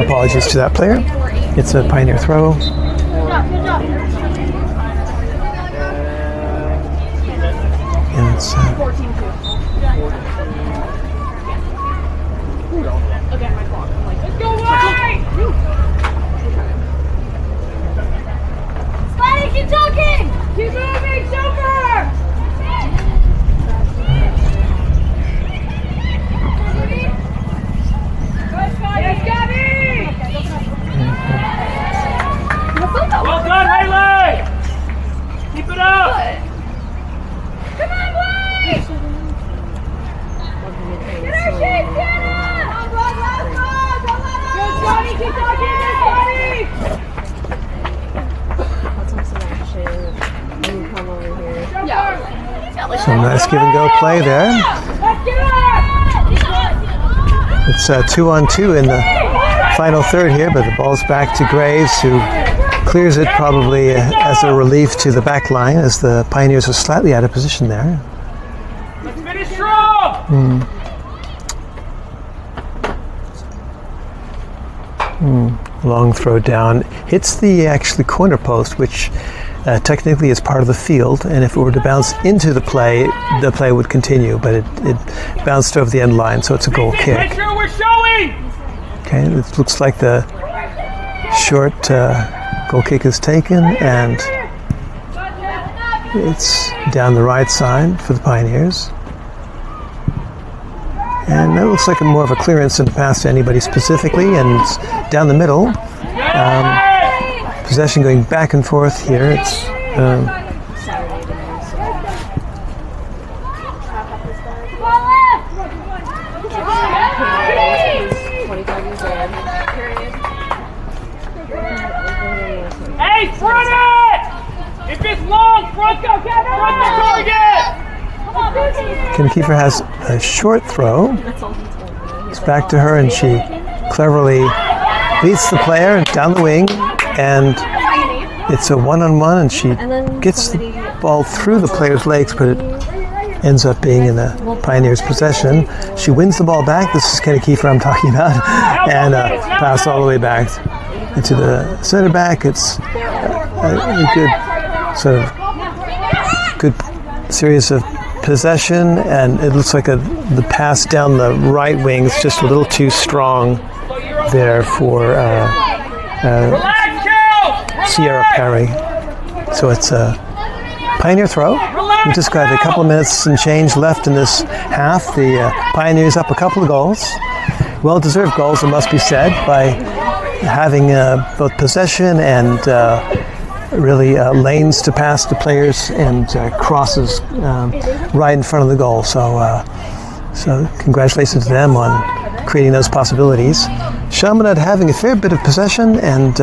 Apologies to that player. It's a Pioneer throw. And it's Spidey, keep talking! Keep moving, Joker! Well done, Haley! Keep it up! Come on, Blake! Get her shit, Jenna! Good, Scotty! Keep talking! Good, Scotty! Let's have some action. You come over here. Yeah. some nice give and go play there. Let's get her! It's 2-on-2 in the final third here, but the ball's back to Graves, who clears it probably as a relief to the back line, as the Pioneers are slightly out of position there. Let's finish strong! Long throw down. Hits the actually corner post, which technically it's part of the field, and if it were to bounce into the play would continue, but it bounced over the end line, so it's a goal Make kick. sure we're showing. Okay, it looks like the short goal kick is taken, and it's down the right side for the Pioneers. And that looks like more of a clearance than a pass to anybody specifically, and it's down the middle. Possession going back and forth here. It's Hey, front it! If it's long, front the target! Keeper has a short throw. It's back to her, and she cleverly beats the player down the wing, and it's a one-on-one, and she gets the ball through the player's legs, but it ends up being in the Pioneers' possession. She wins the ball back. This is Kenny Kiefer I'm talking about, and pass all the way back into the center back. It's a good sort of good series of possession, and it looks like the pass down the right wing is just a little too strong there for Sierra Perry. So it's a Pioneer throw. We just got a couple of minutes and change left in this half. The Pioneers up a couple of goals. Well-deserved goals, it must be said, by having both possession and really lanes to pass to players and crosses right in front of the goal. So congratulations to them on creating those possibilities. Chaminade having a fair bit of possession and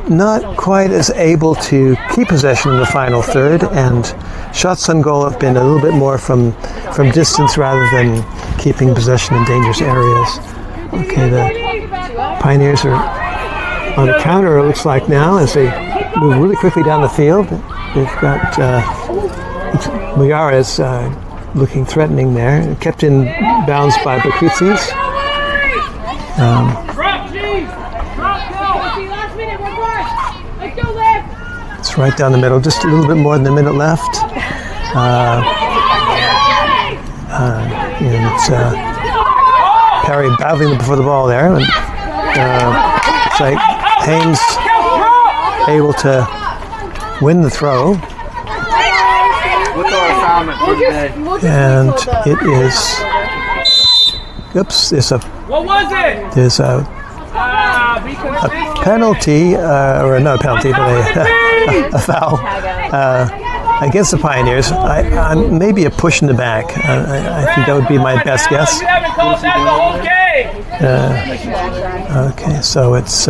not quite as able to keep possession in the final third, and shots on goal have been a little bit more from distance rather than keeping possession in dangerous areas. Okay, the Pioneers are on a counter, it looks like now, as they move really quickly down the field. They've got Muyares looking threatening there, kept in bounds by Bakutsis. It's right down the middle, just a little bit more than a minute left. And Perry battling before the ball there. And, it's like Haynes able to win the throw. What's our assignment for today? And it is. Oops! There's a penalty, or not a penalty, but a foul against the Pioneers. Maybe a push in the back. I think that would be my best guess. Okay, so it's.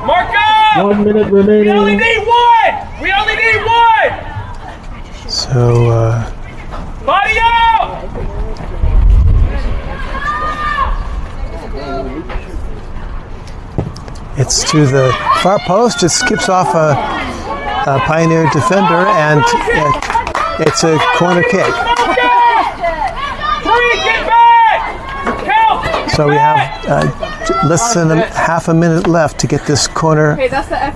Marco! 1 minute remaining. We only need one! So. Body out! It's to the far post. It skips off a Pioneer defender, and it's a corner kick. So we have less than half a minute left to get this corner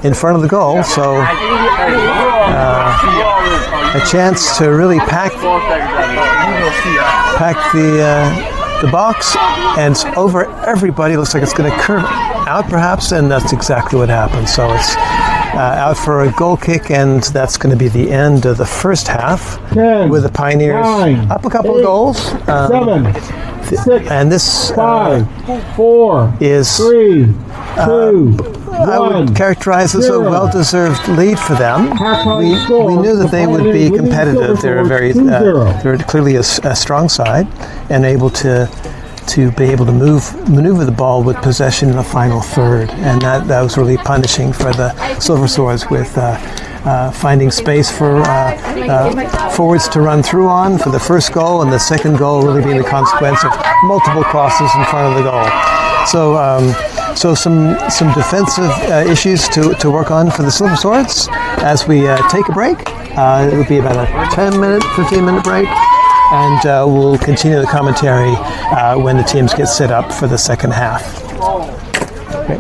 in front of the goal. So a chance to really pack the box, and it's over everybody. Looks like it's going to curve out perhaps, and that's exactly what happened. So it's out for a goal kick, and that's going to be the end of the first half. 10, with the Pioneers 9, up a couple 8, of goals. 7, 6, and this 5, 4, is 3, 2, I would characterize as a well-deserved lead for them. We knew that they would be competitive. They're clearly a strong side and able to be able to maneuver the ball with possession in the final third, and that was really punishing for the Silver Swords with finding space for forwards to run through on for the first goal, and the second goal really being the consequence of multiple crosses in front of the goal. So some defensive issues to work on for the Silver Swords as we take a break. It will be about a 15-minute break, and we'll continue the commentary when the teams get set up for the second half. Okay.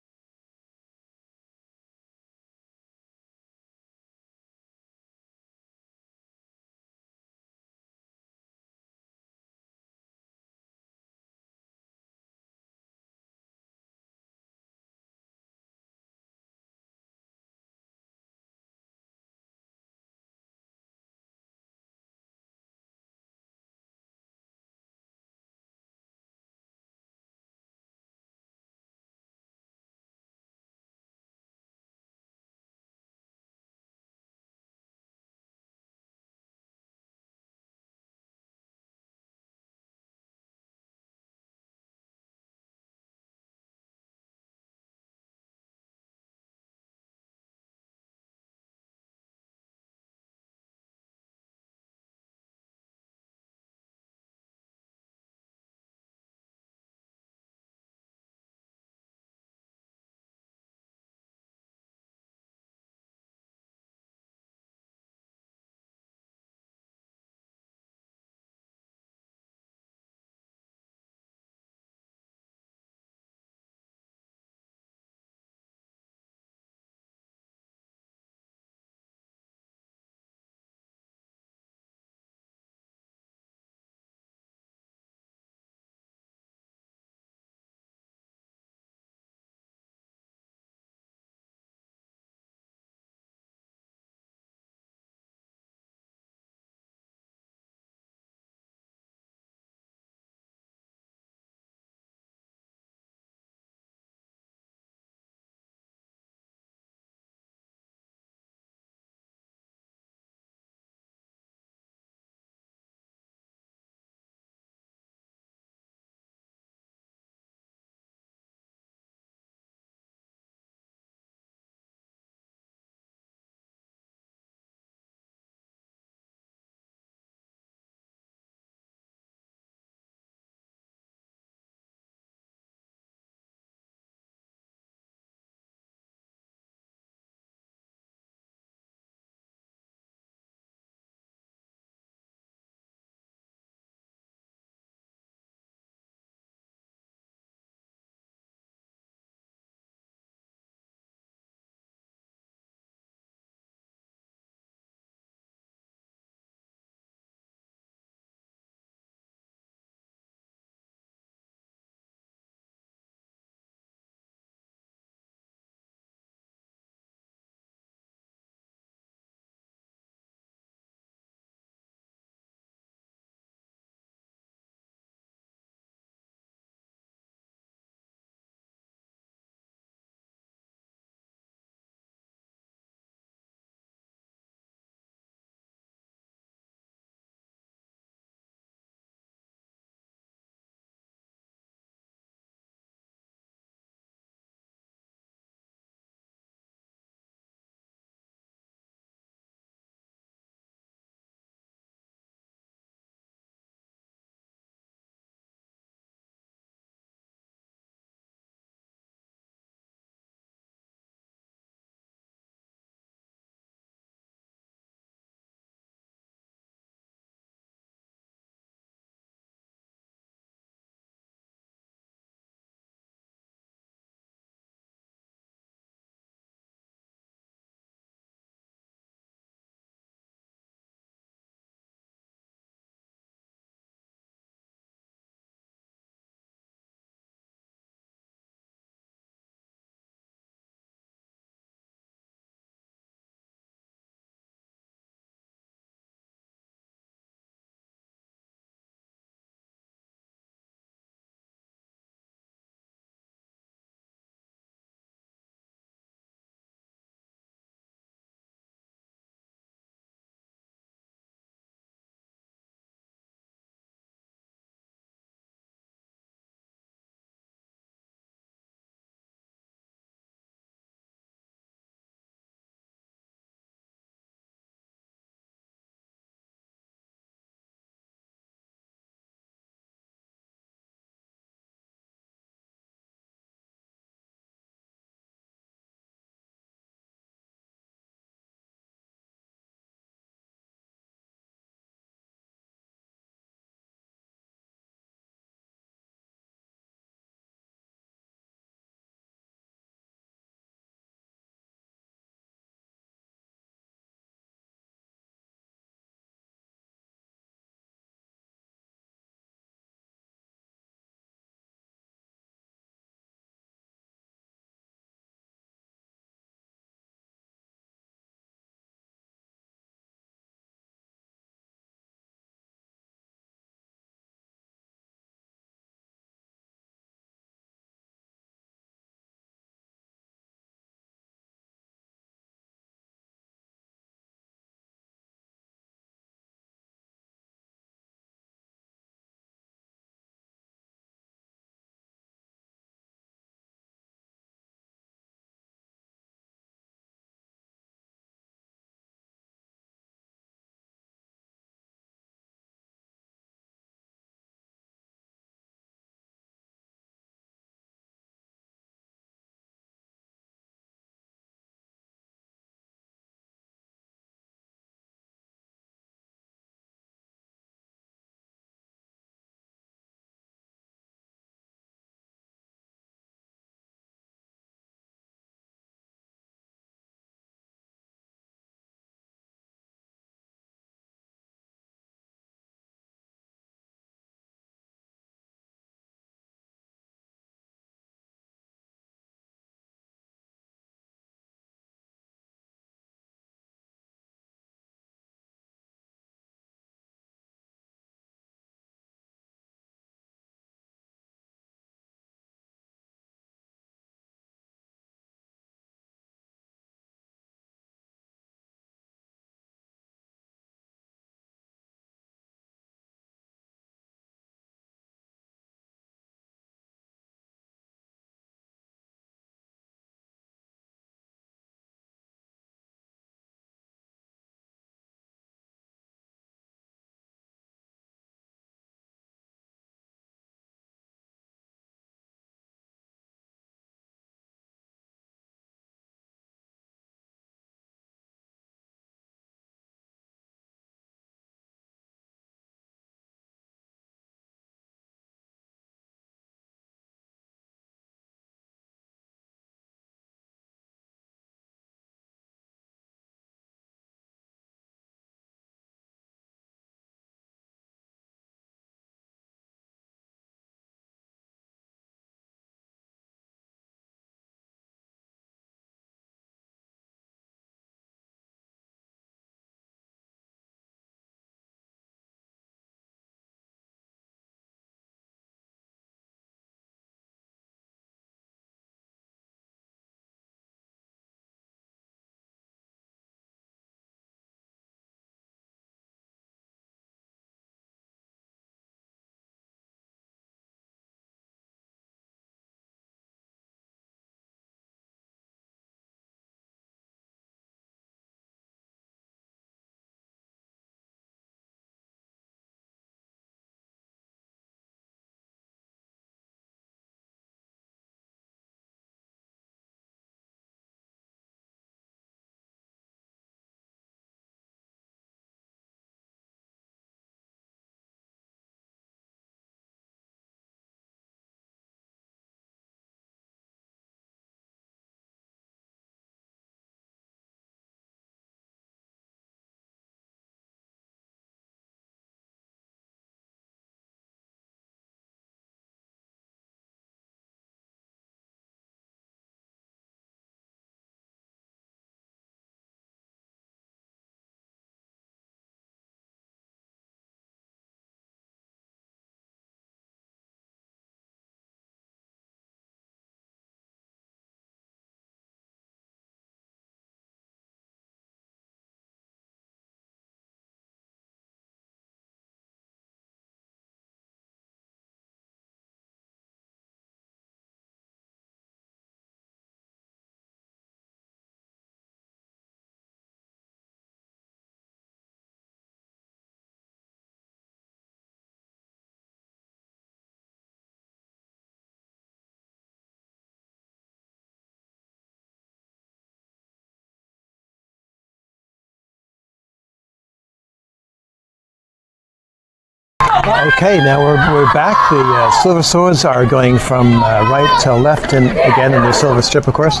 Okay, now we're back. The Silver Swords are going from right to left, and again in the silver strip, of course.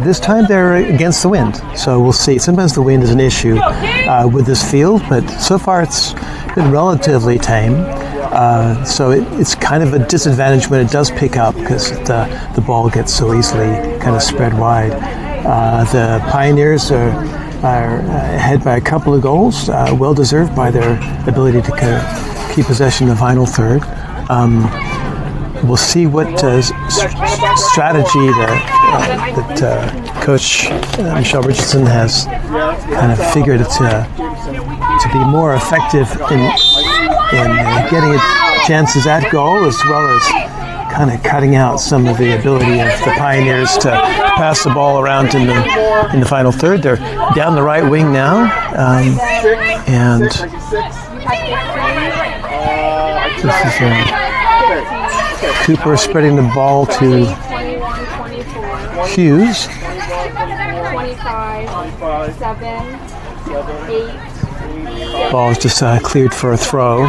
This time they're against the wind, so we'll see. Sometimes the wind is an issue with this field, but so far it's been relatively tame. So it's kind of a disadvantage when it does pick up, because the ball gets so easily kind of spread wide. The Pioneers are ahead by a couple of goals, well deserved by their ability to kind of keep possession of the final third. We'll see what strategy that Coach Michelle Richardson has kind of figured to be more effective in getting chances at goal, as well as kind of cutting out some of the ability of the Pioneers to pass the ball around in the final third. They're down the right wing now, and this is Cooper spreading the ball to Hughes. 25, 7, 8. Ball is just cleared for a throw.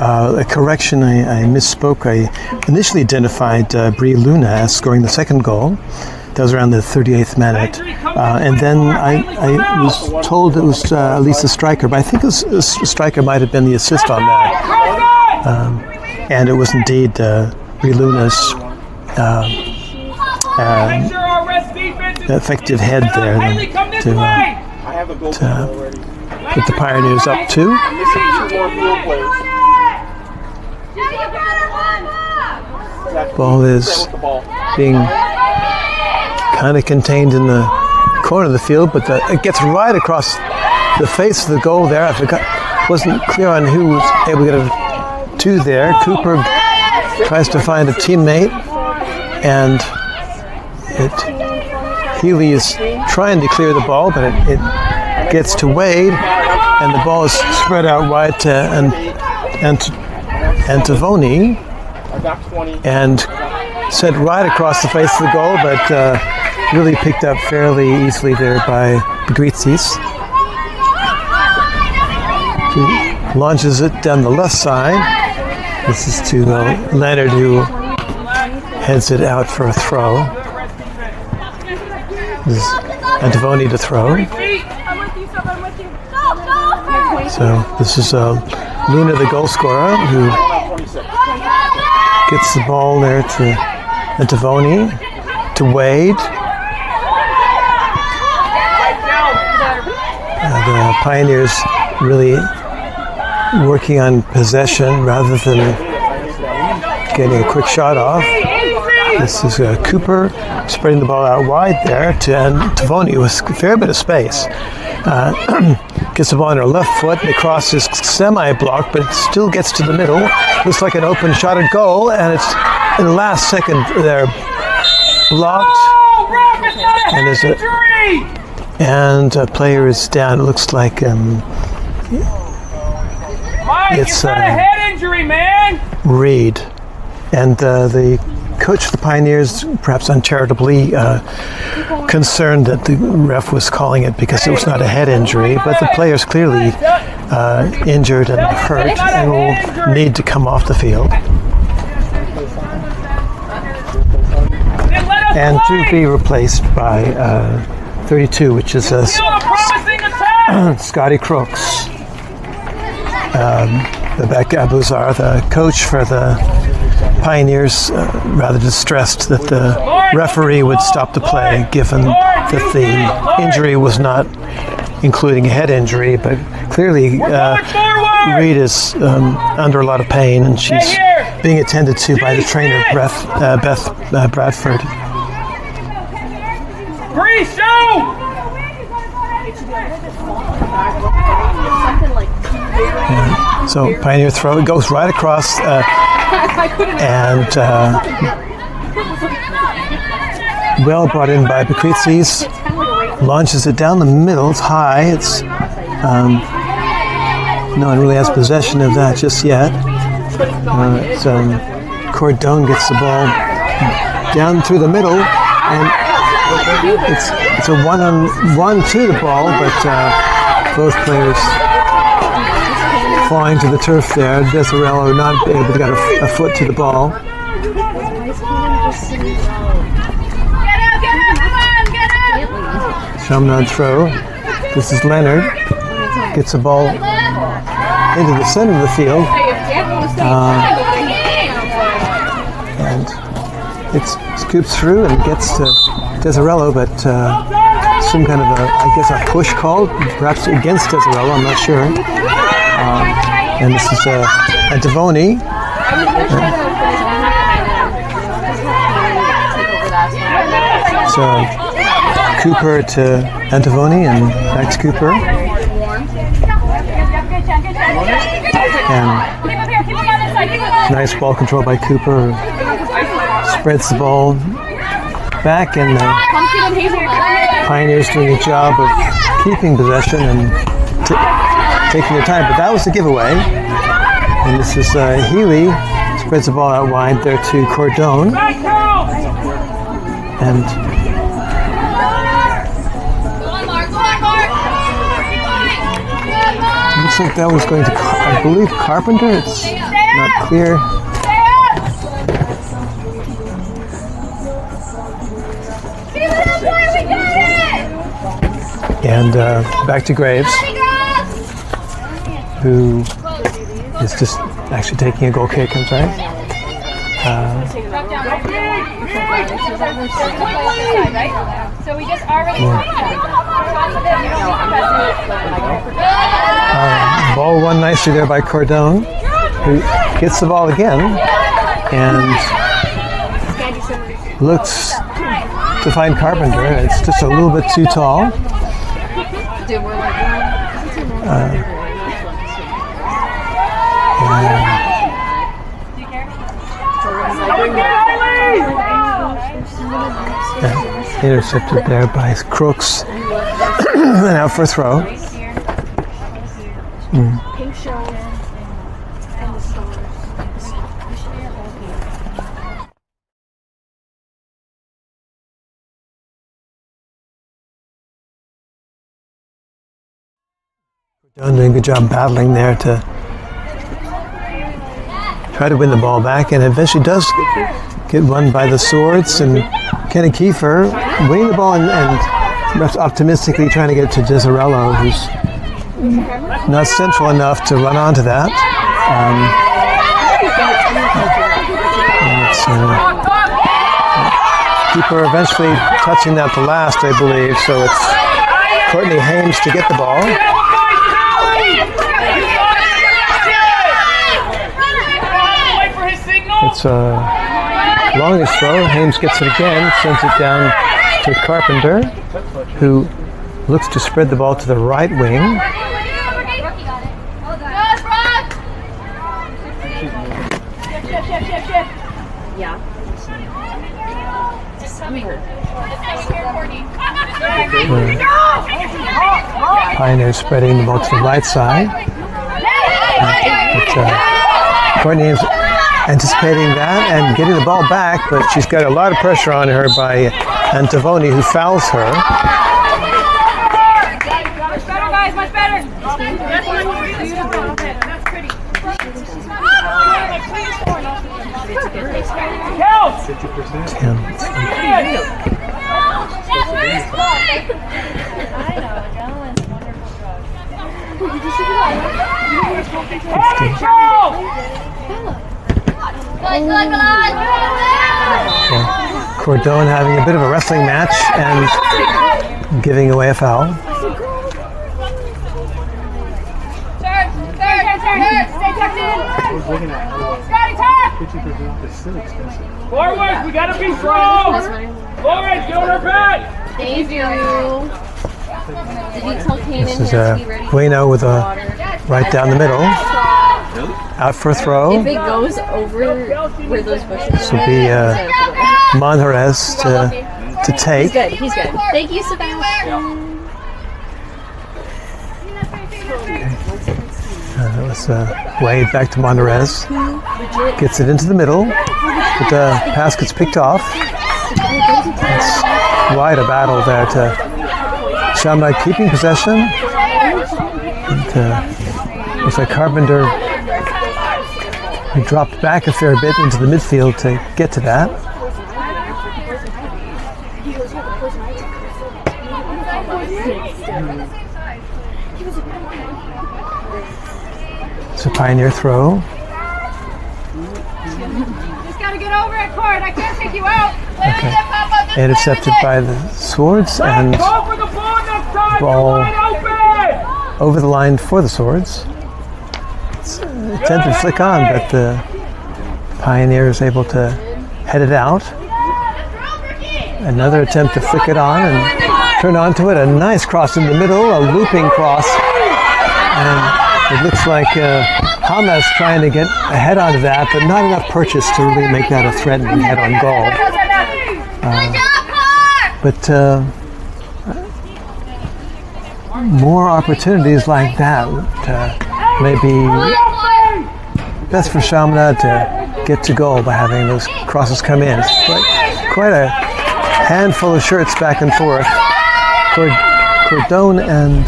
A correction, I misspoke. I initially identified Brie Luna as scoring the second goal. That was around the 38th minute. And then I was told it was Lisa Stryker, but I think Stryker might have been the assist on that. And it was indeed Brie Luna's effective head there to put the Pioneers up 2. Ball is being kind of contained in the corner of the field, but it gets right across the face of the goal there. I wasn't clear on who was able to get a 2 there. Cooper tries to find a teammate, and Healy is trying to clear the ball, but it gets to Wade, and the ball is spread out wide to Antavoni, and sent right across the face of the goal, but really picked up fairly easily there by Begritzis. He launches it down the left side. This is to Leonard, who heads it out for a throw. This is Antavoni to throw. So this is Luna, the goal scorer, who gets the ball there to Antavoni, to Wade. The Pioneers really working on possession rather than getting a quick shot off. This is Cooper spreading the ball out wide there to Antavoni with a fair bit of space. Gets the ball on her left foot, and the cross is semi-blocked, but it still gets to the middle. Looks like an open shot at goal, and it's in the last second there, blocked. And a player is down. It looks like it's a head injury, man. Reed, and the coach of the Pioneers, perhaps uncharitably, concerned that the ref was calling it because it was not a head injury, but the player's clearly injured and hurt and will need to come off the field. And to be replaced by 32, which is Scotty Crooks. Rebecca Abuzar, the coach for the Pioneers, rather distressed that the referee would stop the play, given that the injury was not including a head injury, but clearly Reed is under a lot of pain, and she's being attended to by the trainer, Beth Bradford. So Pioneer throw, it goes right across, and well brought in by Begritzis, launches it down the middle. It's high. It's no one really has possession of that just yet. Cordone gets the ball down through the middle, and it's a one-on-one to the ball, but both players falling to the turf there. Desirello not able to get a foot to the ball. Get up, come on, get up! Chaminade throw. This is Leonard. Gets the ball into the center of the field. And it scoops through and gets to Desirello, but some kind of a push call, perhaps against Desirello, I'm not sure. And this is Antavoni. So Cooper to Antavoni and back to Cooper. And nice ball control by Cooper. Spreads the ball back, and the Pioneers doing a job of keeping possession and taking their time. But that was the giveaway. And this is Healy. Spreads the ball out wide there to Cordone. And looks like that was going to, I believe, Carpenter. It's not clear. And back to Graves, who is just actually taking a goal kick, I'm sorry. So we just already ball won nicely there by Cordone, who gets the ball again and looks to find Carpenter. It's just a little bit too tall. Intercepted there by Crooks and out for a throw. Doing a good job battling there to try to win the ball back, and eventually does get won by the Swords, and Kenny Kiefer winning the ball and perhaps optimistically trying to get it to Desirello, who's not central enough to run onto that. Kiefer eventually touching that the last, I believe, so it's Courtney Hames to get the ball. It's a longish throw. Hames gets it again, sends it down to Carpenter, who looks to spread the ball to the right wing. Yeah. Pioneers spreading the ball to the right side. Courtney is anticipating that and getting the ball back, but she's got a lot of pressure on her by Antavoni, who fouls her. Much better, guys, much better. That's pretty. Count! 10. Cordone having a bit of a wrestling match and giving away a foul. Turn. Stay tucked in. Scotty, turn. Forwards, we gotta be strong! Forwards, get on our back! Thank you. Did you tell Kanan This is he has to be ready for Bueno with a water? right down the middle. Out for a throw. If it goes over where those bushes This will be Monjarez to take. He's good. Thank you, Sebastian. That was Wade back to Monjarez. Gets it into the middle, but the pass gets picked off. It's quite a battle there to Chaminade keeping possession. And looks like Carpenter he dropped back a fair bit into the midfield to get to that. It's a Pioneer throw. Just gotta get over it, Cord. I can't take you out. Okay. Intercepted by the Swords and Go for the ball next time. ball You're wide open. over the line for the Swords. It's attempted to flick on, but the Pioneer is able to head it out. Another attempt to flick it on and turn onto it. A nice cross in the middle, a looping cross. And it looks like Hama's trying to get ahead onto that, but not enough purchase to really make that a threatening head-on goal. But more opportunities like that may be best for Chaminade to get to goal by having those crosses come in. It's quite a handful of shirts back and forth. Cordone and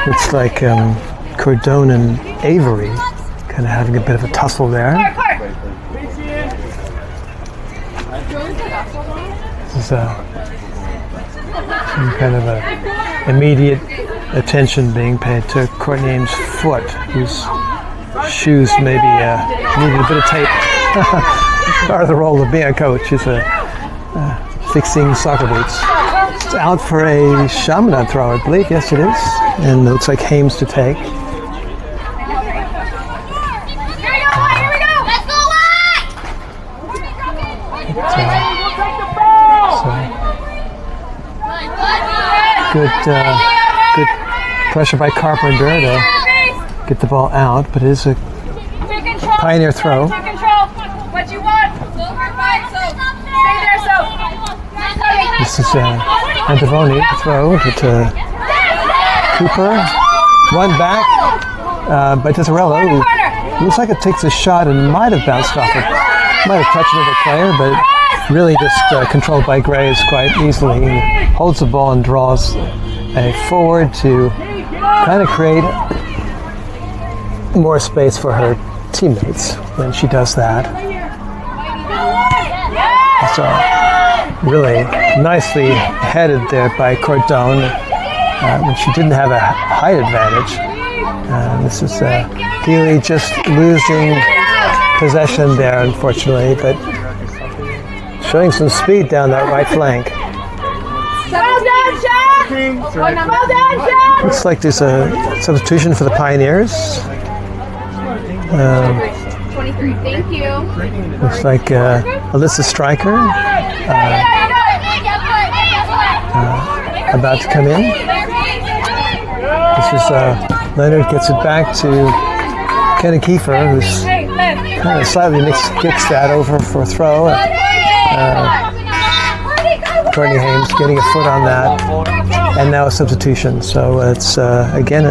looks like Cordone and Avery kind of having a bit of a tussle there. This is some kind of a immediate attention being paid to Courtney Ames' foot, whose shoes maybe needed a bit of tape. Part of the role of being a coach is fixing soccer boots. It's out for a Chaminade throw, I believe. Yes, it is. And it looks like Hames to take. Here we go! Let's go, Good pressure by Carpenter to get the ball out, but it is a Pioneer throw. Take control. What you want? Silver fight, so stay there, so. This is Antavoni throw to Cooper. One back by Tesarello, who looks like it takes a shot and might have bounced off it. Might have touched another player, but really just controlled by Graves quite easily. He holds the ball and draws a forward to kind of create more space for her teammates when she does that. So really nicely headed there by Cordone when she didn't have a height advantage. This is Healy just losing possession there, unfortunately, but showing some speed down that right flank. Well done, Shaq! Well done, Shaq! Looks like there's a substitution for the Pioneers. 23, thank you. Looks like Alyssa Stryker about to come in. This is Leonard gets it back to Kenny Kiefer, who's kind of slightly kicks that over for a throw. Courtney Hames getting a foot on that, and now a substitution. So it's again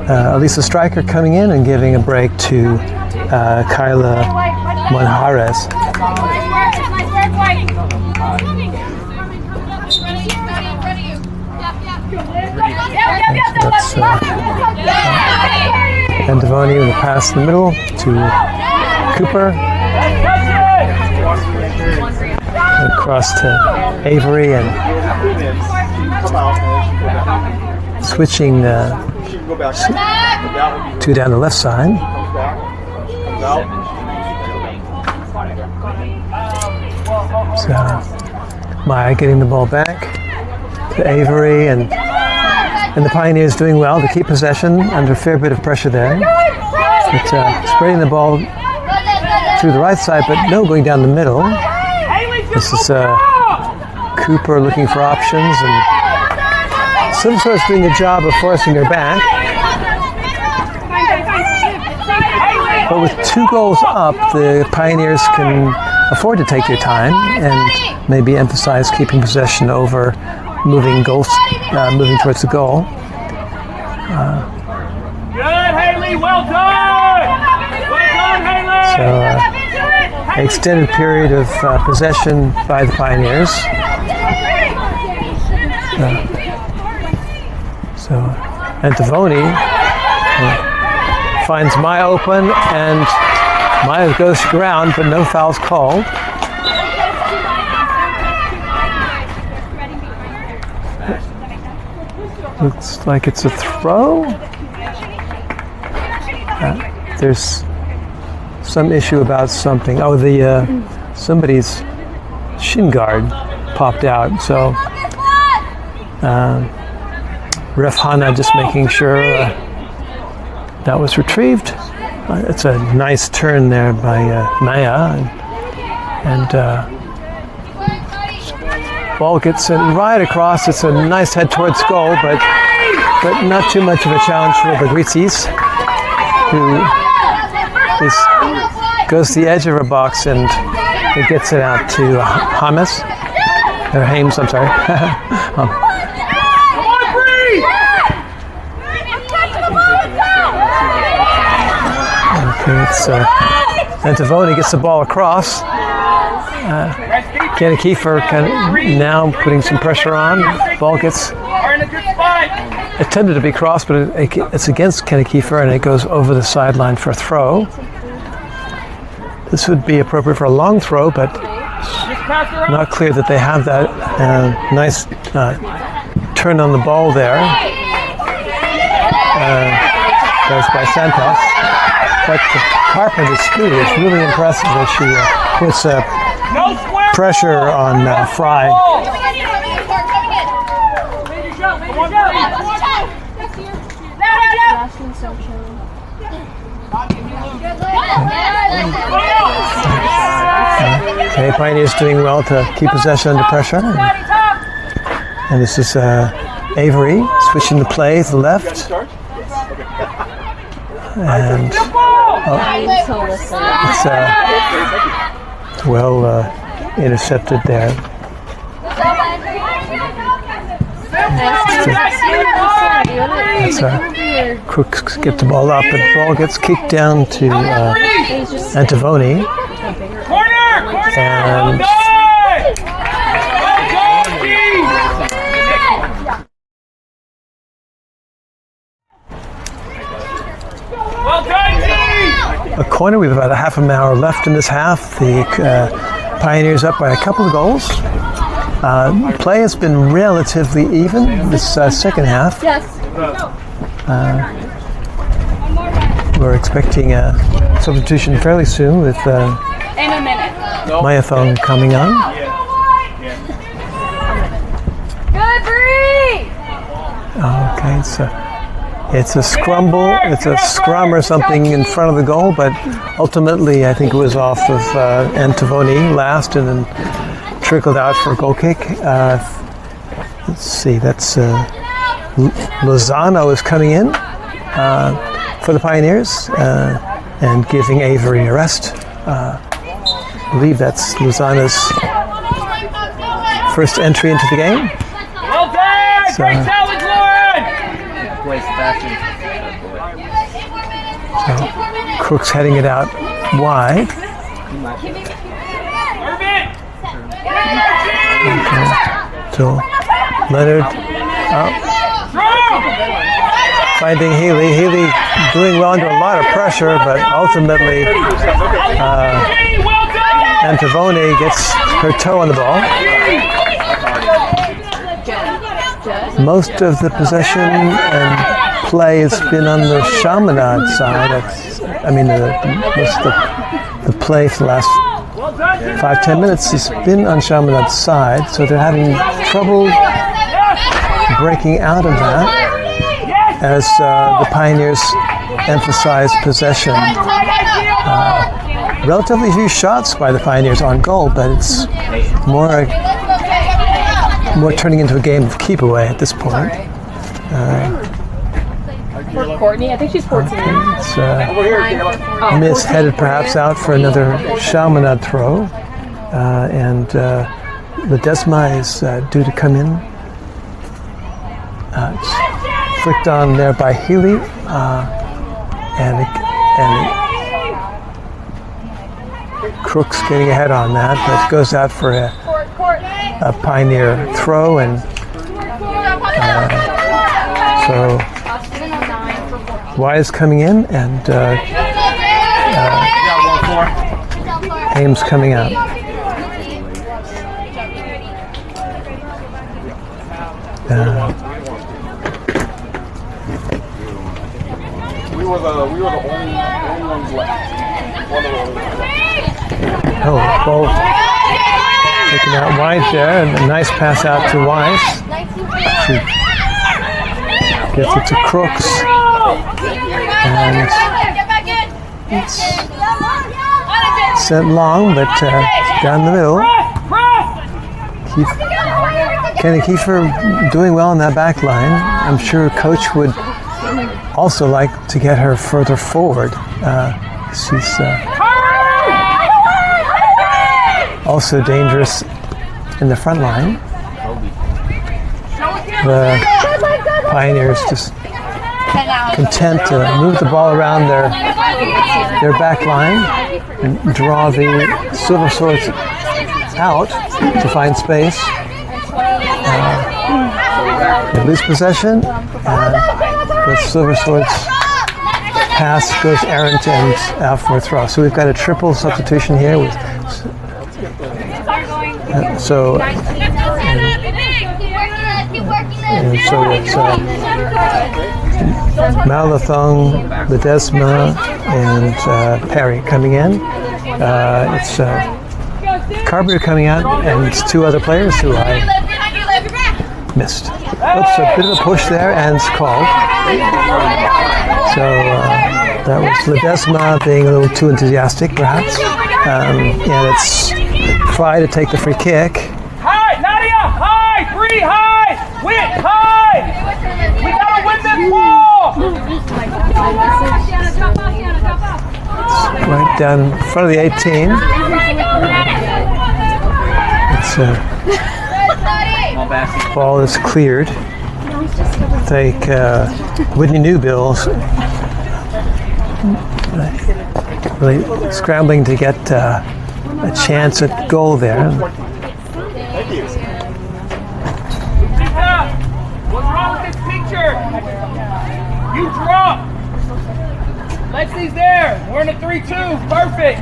Alyssa Stryker coming in and giving a break to Kyla Monjares. And Devoni with a pass in the middle to Cooper. Across to Avery and switching two down the left side. So Maya getting the ball back to Avery and the Pioneers doing well to keep possession under a fair bit of pressure there. But spreading the ball through the right side, but no going down the middle. This is Cooper looking for options, and Silverstore's doing a job of forcing her back. But with 2 goals up, the Pioneers can afford to take their time and maybe emphasize keeping possession over moving towards the goal. Good, Haley. Well done. Well done, Haley. So extended period of possession by the Pioneers. So Antavoni finds Maya open, and Maya goes to ground, but no fouls called. Looks like it's a throw. There's some issue about something. Oh, somebody's shin guard popped out. So Ref Hana just making sure that was retrieved. It's a nice turn there by Maya, and ball gets sent right across. It's a nice head towards goal, but not too much of a challenge for Bagritzis, who goes to the edge of her box and it gets it out to Hames, or Hames, I'm sorry. Okay, it's Antavoni gets the ball across. Kenny Kiefer now putting some pressure on. Ball gets attempted to be crossed, but it's against Kenny Kiefer, and it goes over the sideline for a throw. This would be appropriate for a long throw, but not clear that they have that. Nice turn on the ball there. Goes by Santos. But the Carpenter's speed is really impressive as she puts pressure on Fry. Okay, Pioneers doing well to keep possession under pressure. And this is Avery switching the play to the left. And it's well intercepted there. Crooks get the ball up, and the ball gets kicked down to Antavoni. And a corner. We have about a half an hour left in this half. The Pioneers up by a couple of goals. Play has been relatively even this second half. We're expecting a substitution fairly soon with Mayathon coming on. Good breathe! Okay, it's a scramble. It's a scrum or something in front of the goal, but ultimately I think it was off of Antavoni last, and then trickled out for a goal kick. Let's see, that's Lozano is coming in for the Pioneers and giving Avery a rest. I believe that's Lozano's first entry into the game. Well done! Great challenge, Lauren! So Crooks heading it out wide. Okay. So Leonard finding Healy. Healy doing well under a lot of pressure, but ultimately Antavoni gets her toe on the ball. Most of the possession and play has been on the Chaminade side. Most of the play for the last 5-10 minutes has been on Chaminade's side, so they're having trouble breaking out of that as the Pioneers emphasize possession. Relatively few shots by the Pioneers on goal, but it's more turning into a game of keep away at this point. For Courtney, I think she's 14. It's misheaded perhaps out for another Chaminade throw, and Ledesma is due to come in. It's flicked on there by Healy, and Crooks getting ahead on that, but goes out for a Pioneer throw, and so Wise coming in, and Ames coming out. We were the only ones left. One of the only ones left. Oh, ball taken out wide there, and a nice pass out to Wise. She gets it to Crooks, and it's sent long, but down the middle. Kenny Kiefer doing well in that back line. I'm sure Coach would also like to get her further forward. She's also dangerous in the front line. The Pioneers just content to move the ball around their back line and draw the Silver Swords out to find space. They lose possession, and the Silver Swords pass goes errant and out for a throw. So we've got a triple substitution here with so it's Malathong, Ledesma, and Perry coming in. It's Carpenter coming out, and it's two other players who I missed. Oops, a bit of a push there, and it's called. So that was Ledesma being a little too enthusiastic, perhaps. And it's Fry to take the free kick. High, Nadia, high, free, high, win, high. We gotta win this ball. Right down in front of the 18. It's ball is cleared. I think Whitney Newbill's really scrambling to get a chance at goal there. What's wrong with this picture? You drop. Lexi's there. We're in a 3-2. Perfect.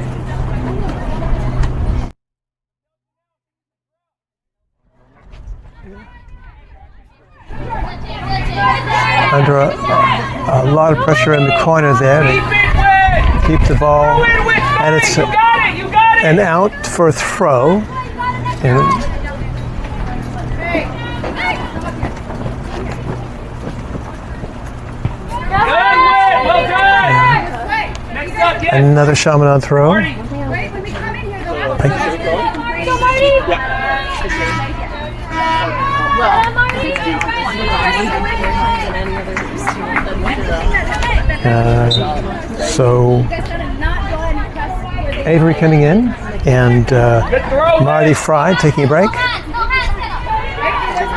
Under a lot of pressure in the corner there to keep the ball, and it's an out for a throw. And another Chaminade throw. So Avery coming in, and Marty Fry taking a break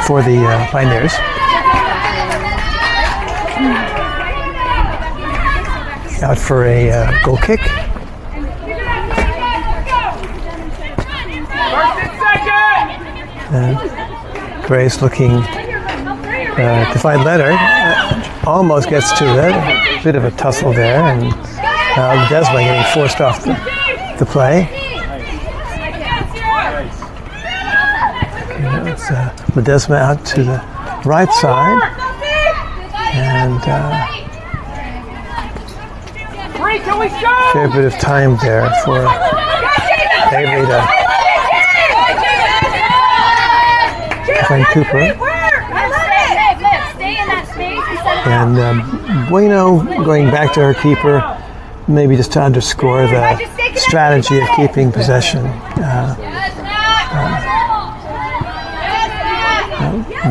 for the Pioneers. Out for a goal kick. Grace looking to find Leonard. Almost gets to it. A bit of a tussle there, and Desmond getting forced off the play. Okay, it's Ledesma out to the right side, and a fair bit of time there for Avery to find Cooper. And Bueno going back to her keeper, maybe just to underscore the strategy of keeping possession.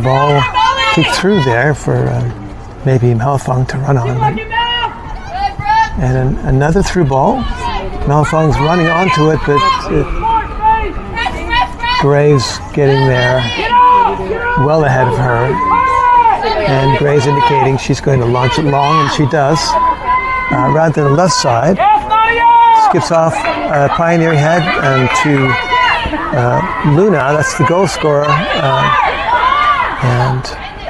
Ball kicked through there for maybe Malfong to run on. And another through ball. Malfong's running onto it, but Graves getting there well ahead of her. And Graves indicating she's going to launch it long, and she does. Rather than the left side, skips off Pioneer head and to Luna, that's the goal scorer, and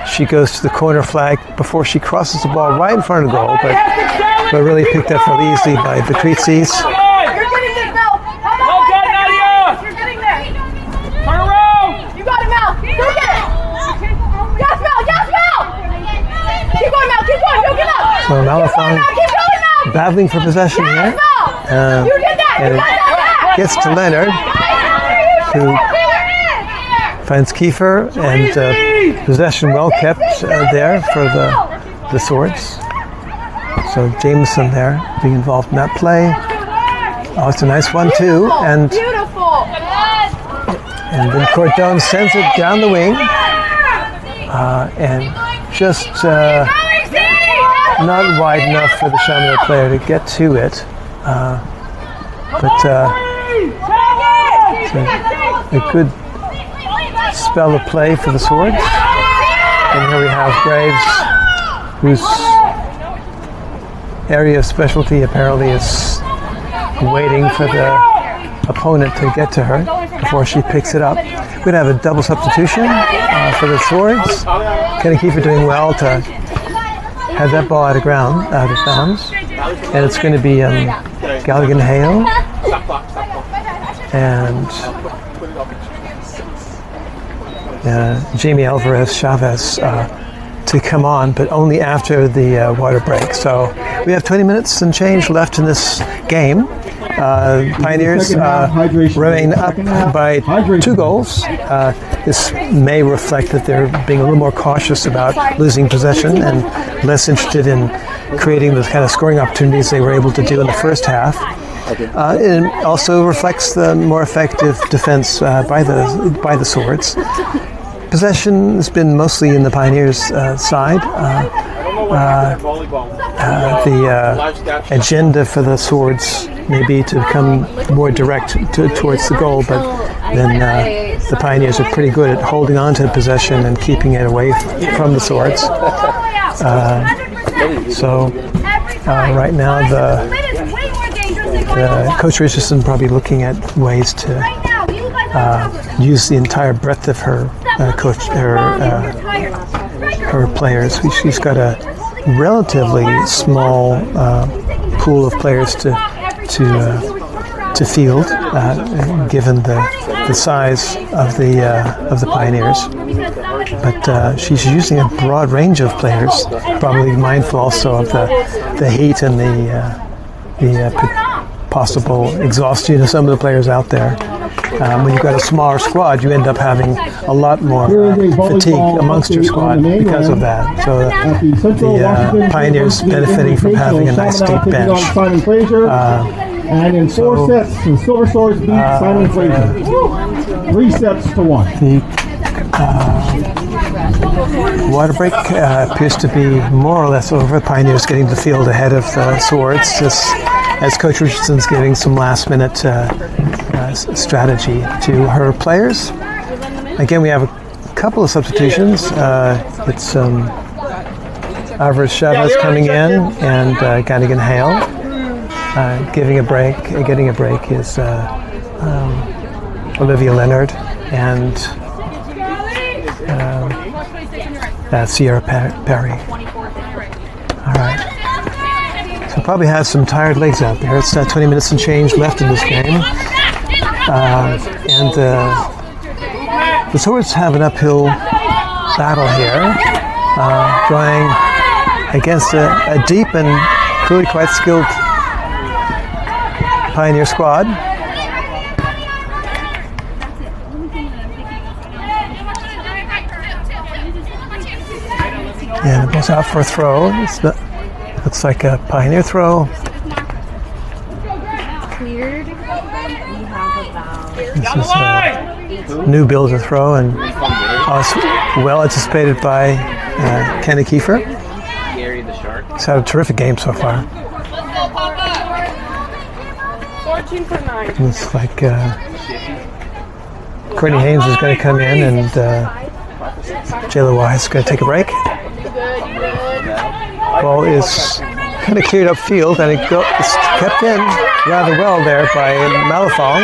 she goes to the corner flag before she crosses the ball right in front of the goal, but really picked up really easily by the Creatsies. Well done, Nadia! You're getting there. Turn around! You got it, Mel. Go get it. Yes, Mel. Yes, Mel. Keep going, Mel. Keep going. Go get up. So Malathon Keep going, Mel. battling for possession here. Yes, Mel. You did that. And You got that. it gets to Leonard, who finds Kiefer, and possession well kept there for the Swords. So Jameson there being involved in that play. Oh, it's a nice one too, and Beautiful. then Cordone sends it down the wing, and just not wide enough for the Chaminade player to get to it. But a good spell of play for the Swords. And here we have Graves, whose area of specialty apparently is waiting for the opponent to get to her before she picks it up. We're going to have a double substitution for the Swords. Kenny Kiefer doing well to have that ball out of bounds. And it's going to be Galligan Hale and Jamie Alvarez Chavez to come on, but only after the water break. So we have 20 minutes and change left in this game. Pioneers remain up by 2 goals. This may reflect that they're being a little more cautious about losing possession and less interested in creating the kind of scoring opportunities they were able to do in the first half. It also reflects the more effective defense by the Swords. Possession has been mostly in the Pioneers' side. The agenda for the Swords may be to become more direct towards the goal, but then the Pioneers are pretty good at holding on to possession and keeping it away from the Swords. So right now the Coach Richardson probably looking at ways to use the entire breadth of her her players. She's got a relatively small pool of players to field, given the size of the Pioneers. But she's using a broad range of players, probably mindful also of the heat and the possible exhaustion of some of the players out there. When you've got a smaller squad, you end up having a lot more fatigue amongst your squad because of that. So the Pioneers benefiting from having a nice deep bench. And in 4 sets, the Silver Swords beat Simon Fraser. 3 sets to 1. The water break appears to be more or less over. Pioneers getting the field ahead of the Swords, as Coach Richardson's giving some last-minute strategy to her players. Again, we have a couple of substitutions. It's Alvarez Chavez coming in and Gannigan Hale. Getting a break is Olivia Leonard and Sierra Perry. All right. So probably has some tired legs out there. It's 20 minutes and change left in this game. And the Swords have an uphill battle here, drawing against a deep and clearly quite skilled Pioneer squad. And it goes out for a throw. Looks like a Pioneer throw. Cleared. We have about This is a new builder throw, and well anticipated by Kenny Kiefer. He's had a terrific game so far. 14 for 9. Looks like Courtney Haynes is going to come in, and Jayla Wise is going to take a break. Ball is kind of cleared up field, and it's kept in rather well there by Malafong,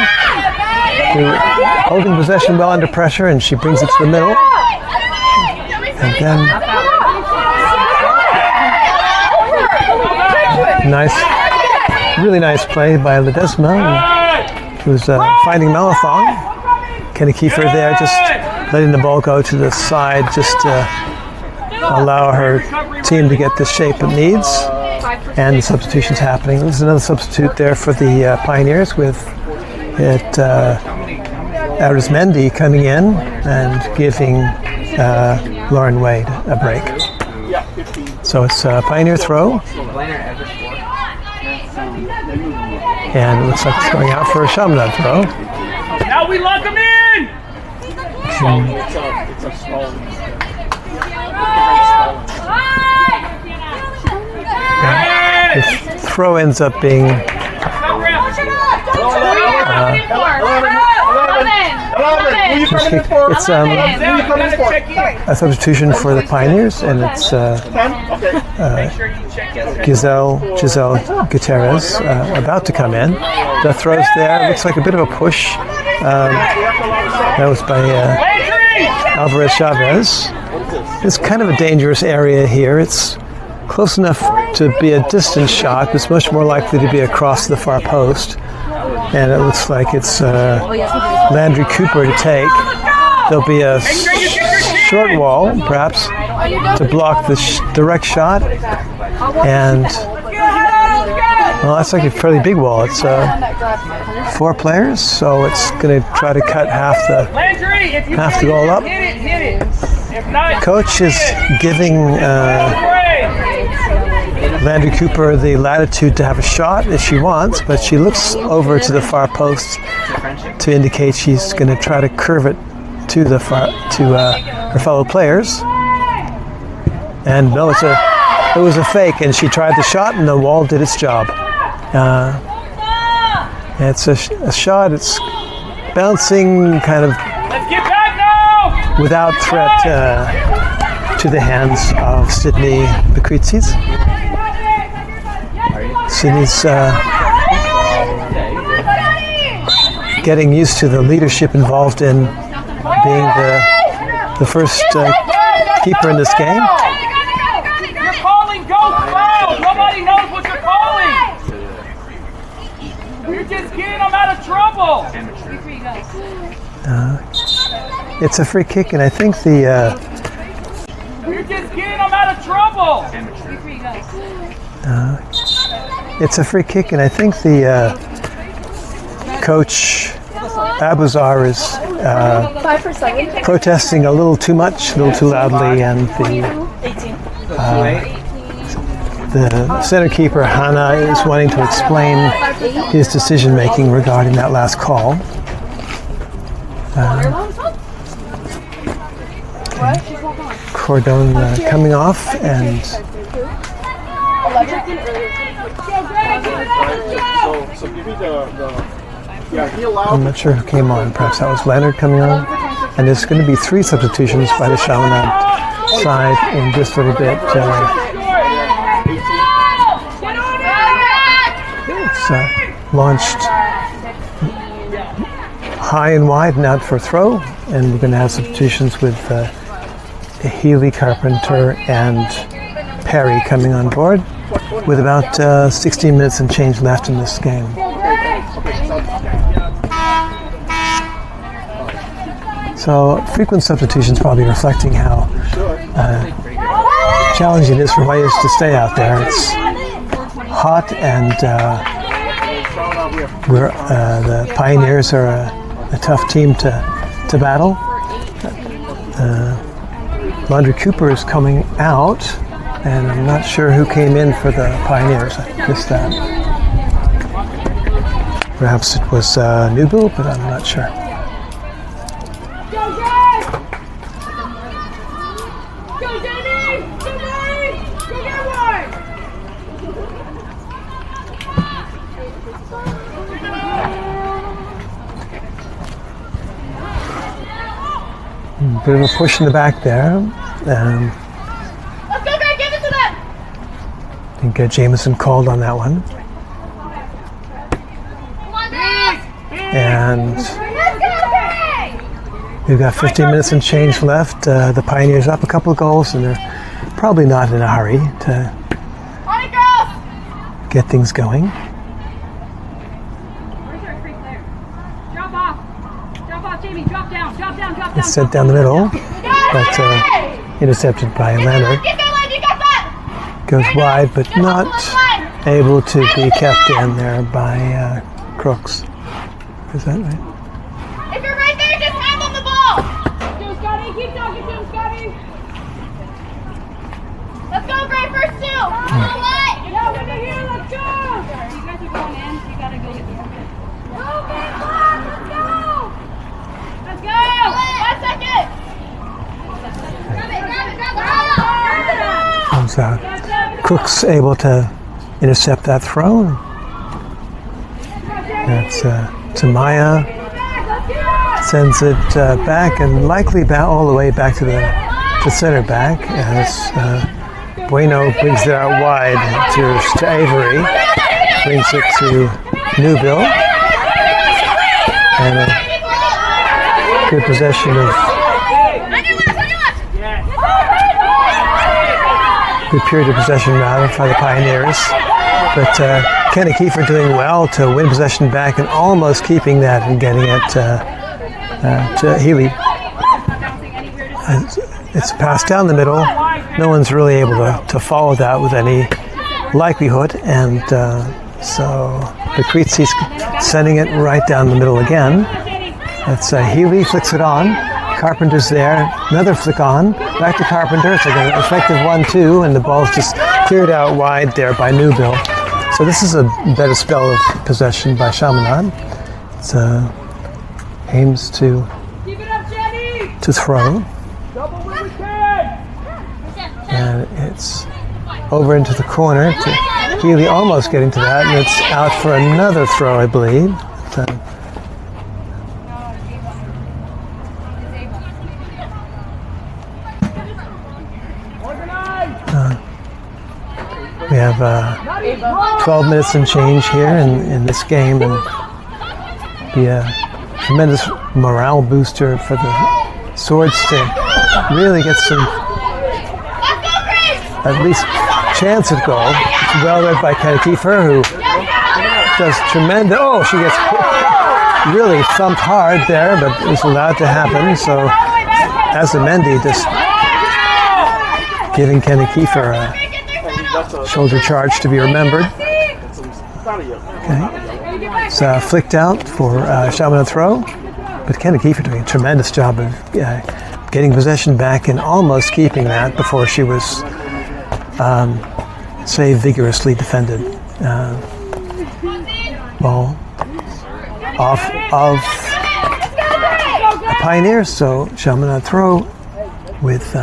who holding possession well under pressure, and she brings it to the middle. And then really nice play by Ledesma, who's finding Malafong. Kenny Kiefer there, just letting the ball go to the side, just to allow her team to get the shape it needs. And the substitutions happening. There's another substitute there for the Pioneers with Arizmendi coming in and giving Lauren Wade a break. So it's a Pioneer throw. And it looks like it's going out for a Chaminade throw. Now we lock him in! It's a small. The throw ends up being it's a substitution for the Pioneers, and it's Giselle Gutierrez about to come in. The throw's there. It looks like a bit of a push. That was by Alvarez Chavez. It's kind of a dangerous area here. It's close enough to be a distance shot. It's much more likely to be across the far post. And it looks like it's Landry Cooper to take. There'll be a short wall, perhaps, to block the direct shot. And, well, that's like a fairly big wall. It's 4 players, so it's going to try to cut half the goal up. Coach is giving Landry Cooper the latitude to have a shot if she wants, but she looks over to the far post to indicate she's going to try to curve it to her fellow players. And no, it was a fake, and she tried the shot, and the wall did its job. It's a shot. It's bouncing kind of without threat to the hands of Sydney Bakritzis. Sydney's getting used to the leadership involved in being the first keeper in this game. You're calling go foul. Nobody knows what you're calling. You're just getting them out of trouble. It's a free kick, and I think the you're just getting them out of trouble. it's a free kick, and I think the coach Abuzar is protesting a little too much, a little too loudly, and the center keeper Hannah is wanting to explain his decision making regarding that last call. Cordon coming off, and So give me he allowed. I'm not sure who came on. Perhaps that was Leonard coming on. And there's going to be 3 substitutions by the Chaminade side in just a little bit. It's launched high and wide and out for a throw. And we're going to have substitutions with Healy, Carpenter, and Perry coming on board with about 16 minutes and change left in this game. So frequent substitutions probably reflecting how challenging it is for players to stay out there. It's hot, and the Pioneers are a tough team to battle. Landry Cooper is coming out, and I'm not sure who came in for the Pioneers. I missed that. Perhaps it was Newbill, but I'm not sure. Bit of a push in the back there. Let's go, Greg, give it to them! I think get Jameson called on that one. And we've got 15 minutes and change left. The Pioneers up a couple of goals, and they're probably not in a hurry to get things going. It's sent down the middle, but intercepted by Leonard. Goes wide, but not able to be kept in there by Crooks. Is that right? If you're right there, just hand them the ball. Go, Scotty. Keep talking to him, Scotty. Let's go, Gray. First two. Come on, Light. Yeah, we're here. Let's go. You guys are going in. You gotta go get the ball. Okay, let's go. Let's go. 5 seconds. Grab it. Comes out. Crooks able to intercept that throw. That's Tamaya sends it back and likely all the way back to the center back as Bueno brings it out wide to Avery, brings it to Newville, and a good possession of good period of possession rather by the Pioneers, but Kenny Kiefer doing well to win possession back and almost keeping that and getting it to Healy. It's passed down the middle. No one's really able to follow that with any likelihood, and so Lucrezi's sending it right down the middle again. That's Healy flicks it on. Carpenter's there. Another flick on. Back to Carpenter. It's like an effective 1-2, and the ball's just cleared out wide there by Newville. So this is a better spell of possession by Chaminade. It's aims to throw. And it's over into the corner to Healy almost getting to that, and it's out for another throw, I believe. We have 12 minutes and change here in this game, and be a tremendous morale booster for the Swords to really get some, at least chance at goal. It's well read by Kenny Kiefer, who does tremendous. Oh, she gets really thumped hard there, but it's allowed to happen. So Azamendi just giving Kenny Kiefer a shoulder charge to be remembered. Okay. It's flicked out for Chaminade throw, but Kenny Kiefer doing a tremendous job of getting possession back and almost keeping that before she was, say, vigorously defended. Ball off of the Pioneers, so Chaminade throw with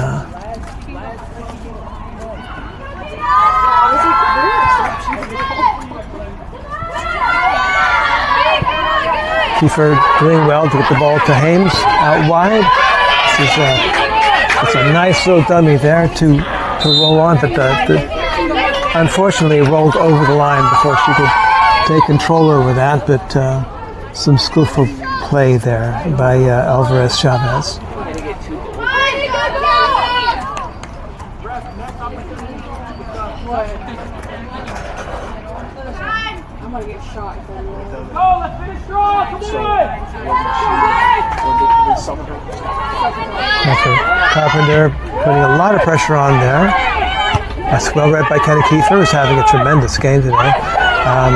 Kiefer doing well to get the ball to Hames out wide. It's a nice little dummy there to roll on, but unfortunately rolled over the line before she could take control over that, but some skillful play there by Alvarez Chavez. Okay. Carpenter putting a lot of pressure on there. That's well read by Kenny Kiefer, who's having a tremendous game today. And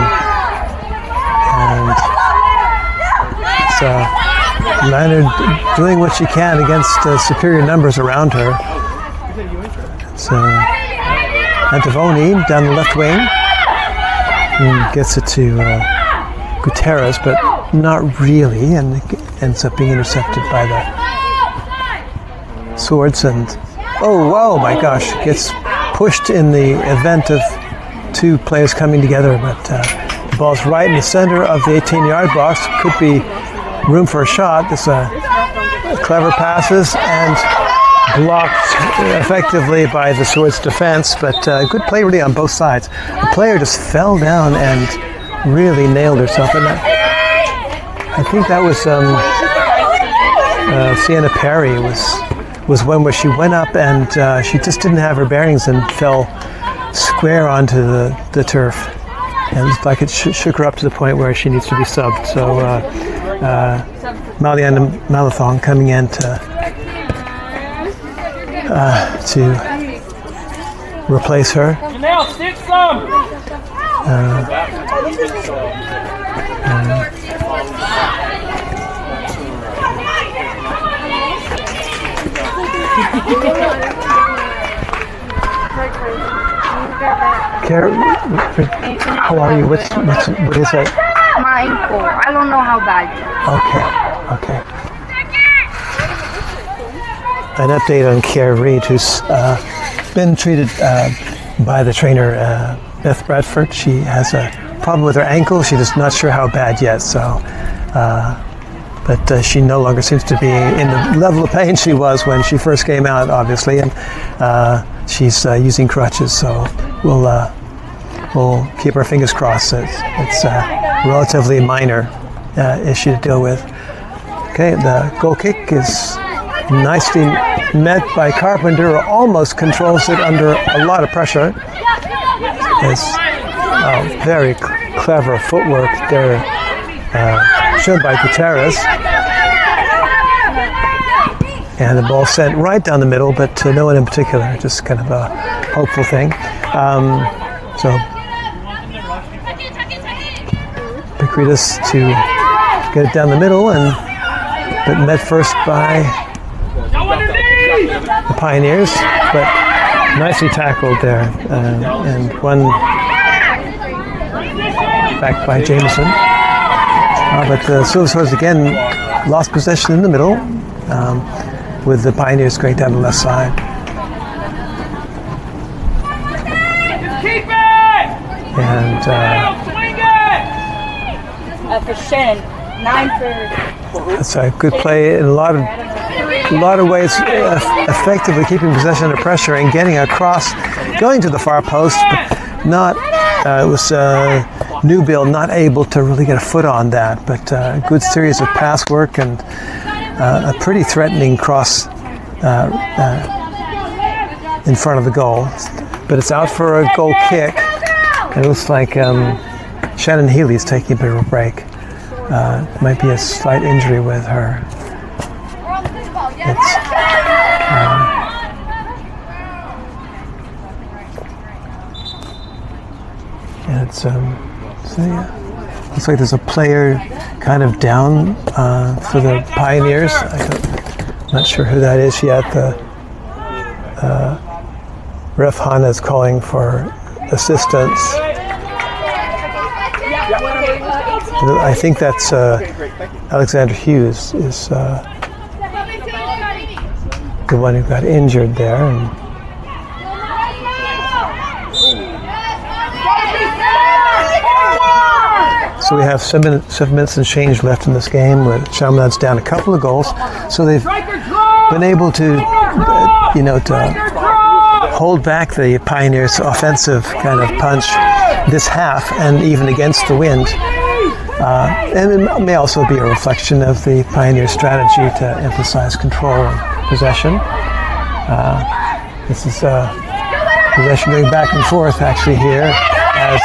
it's Leonard doing what she can against superior numbers around her. It's Antavoni down the left wing. And gets it to Gutierrez, but not really, and it ends up being intercepted by the Swords. And oh my gosh, gets pushed in the event of two players coming together, but the ball's right in the center of the 18-yard box. Could be room for a shot. This clever passes, and blocked effectively by the Swords defense, but good play really on both sides. The player just fell down and really nailed herself. And I think that was Sienna Perry was one where she went up and she just didn't have her bearings and fell square onto the turf. And it looked like it shook her up to the point where she needs to be subbed. So Maliana Malathong coming in to replace her. Janelle, stick some! Kara, how are you? What is it? My ankle. I don't know how bad. Okay. An update on Kiara Reid, who's been treated by the trainer Beth Bradford. She has a problem with her ankle. She's just not sure how bad yet. So, but she no longer seems to be in the level of pain she was when she first came out, obviously, and she's using crutches. So we'll keep our fingers crossed. It's a relatively minor issue to deal with. Okay, the goal kick is nicely met by Carpenter, who almost controls it under a lot of pressure. It's very clever footwork there, shown by Gutierrez. And the ball sent right down the middle, but to no one in particular, just kind of a hopeful thing. So Picritas to get it down the middle, but met first by the Pioneers, but nicely tackled there, and won back by Jameson. But the Silver Swords again lost possession in the middle, with the Pioneers going down the left side. Keep it! And Swing it! For Shen, 9 for... that's a good play in a lot of ways, effectively keeping possession under pressure and getting across, going to the far post, but not. It was Newbill not able to really get a foot on that, but a good series of pass work and a pretty threatening cross in front of the goal. But it's out for a goal kick. It looks like Shannon Healy's taking a bit of a break. Might be a slight injury with her. It's so yeah. Looks like there's a player kind of down for the Pioneers. I'm not sure who that is yet. The Ref Hana is calling for assistance. I think that's Alexander Hughes is the one who got injured there. And so we have 7 minutes and change left in this game, with Chaminade's down a couple of goals. So they've been able to, to hold back the Pioneers' offensive kind of punch this half, and even against the wind. And it may also be a reflection of the Pioneer strategy to emphasize control and possession. This is possession going back and forth actually here, as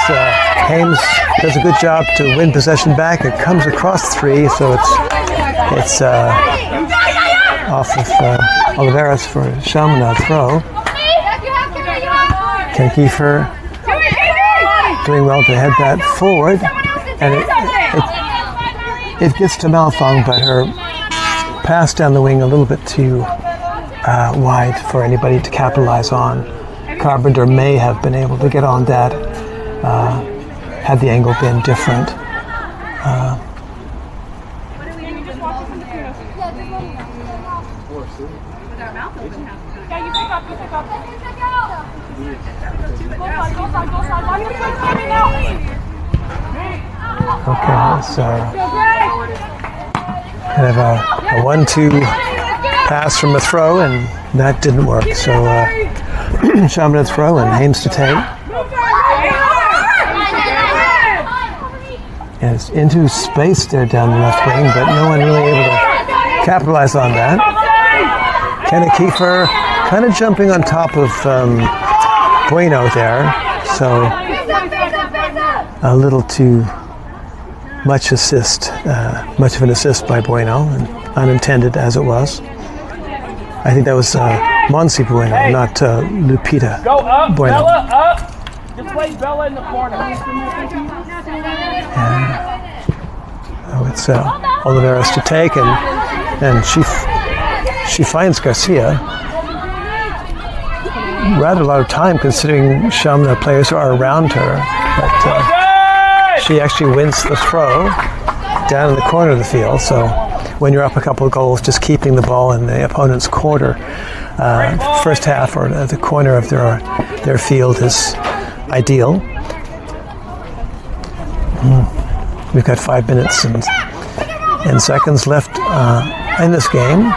Hames does a good job to win possession back. It comes across 3, so it's off of Oliveras for Chaminade throw. Ken Kiefer doing well to head that forward, and it gets to Malathong, but her pass down the wing a little bit too wide for anybody to capitalize on. Carpenter may have been able to get on that had the angle been different. Okay, so kind of a 1-2 pass from a throw, and That didn't work. So Chaminade throw and Hames to take. And it's into space there down the left wing, but no one really able to capitalize on that. Kenny Kiefer kind of jumping on top of Bueno there, so a little too much much of an assist by Bueno, and unintended as it was. I think that was Monsi Bueno, not Lupita Go up, Bueno. Bella, up. Just play Bella in the corner. Oh, it's Oliveras to take, and she finds Garcia. Rather a lot of time considering Chaminade players are around her, but she actually wins the throw down in the corner of the field. So when you're up a couple of goals, just keeping the ball in the opponent's quarter, first half or the corner of their field is ideal. We've got 5 minutes and seconds left in this game.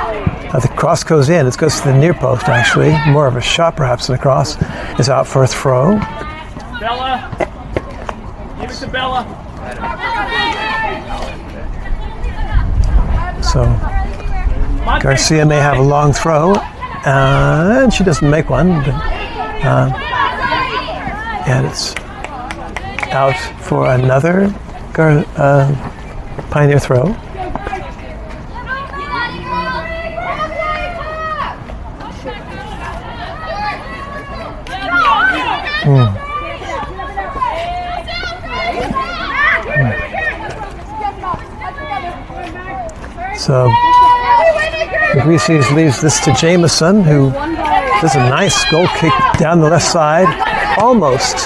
The cross goes in. It goes to the near post, actually. More of a shot, perhaps, than a cross. Is out for a throw. Bella. Give it to Bella. So Garcia may have a long throw, and she doesn't make one. But, and it's out for another Pioneer throw. So Greases leaves this to Jameson, who does a nice goal kick down the left side, almost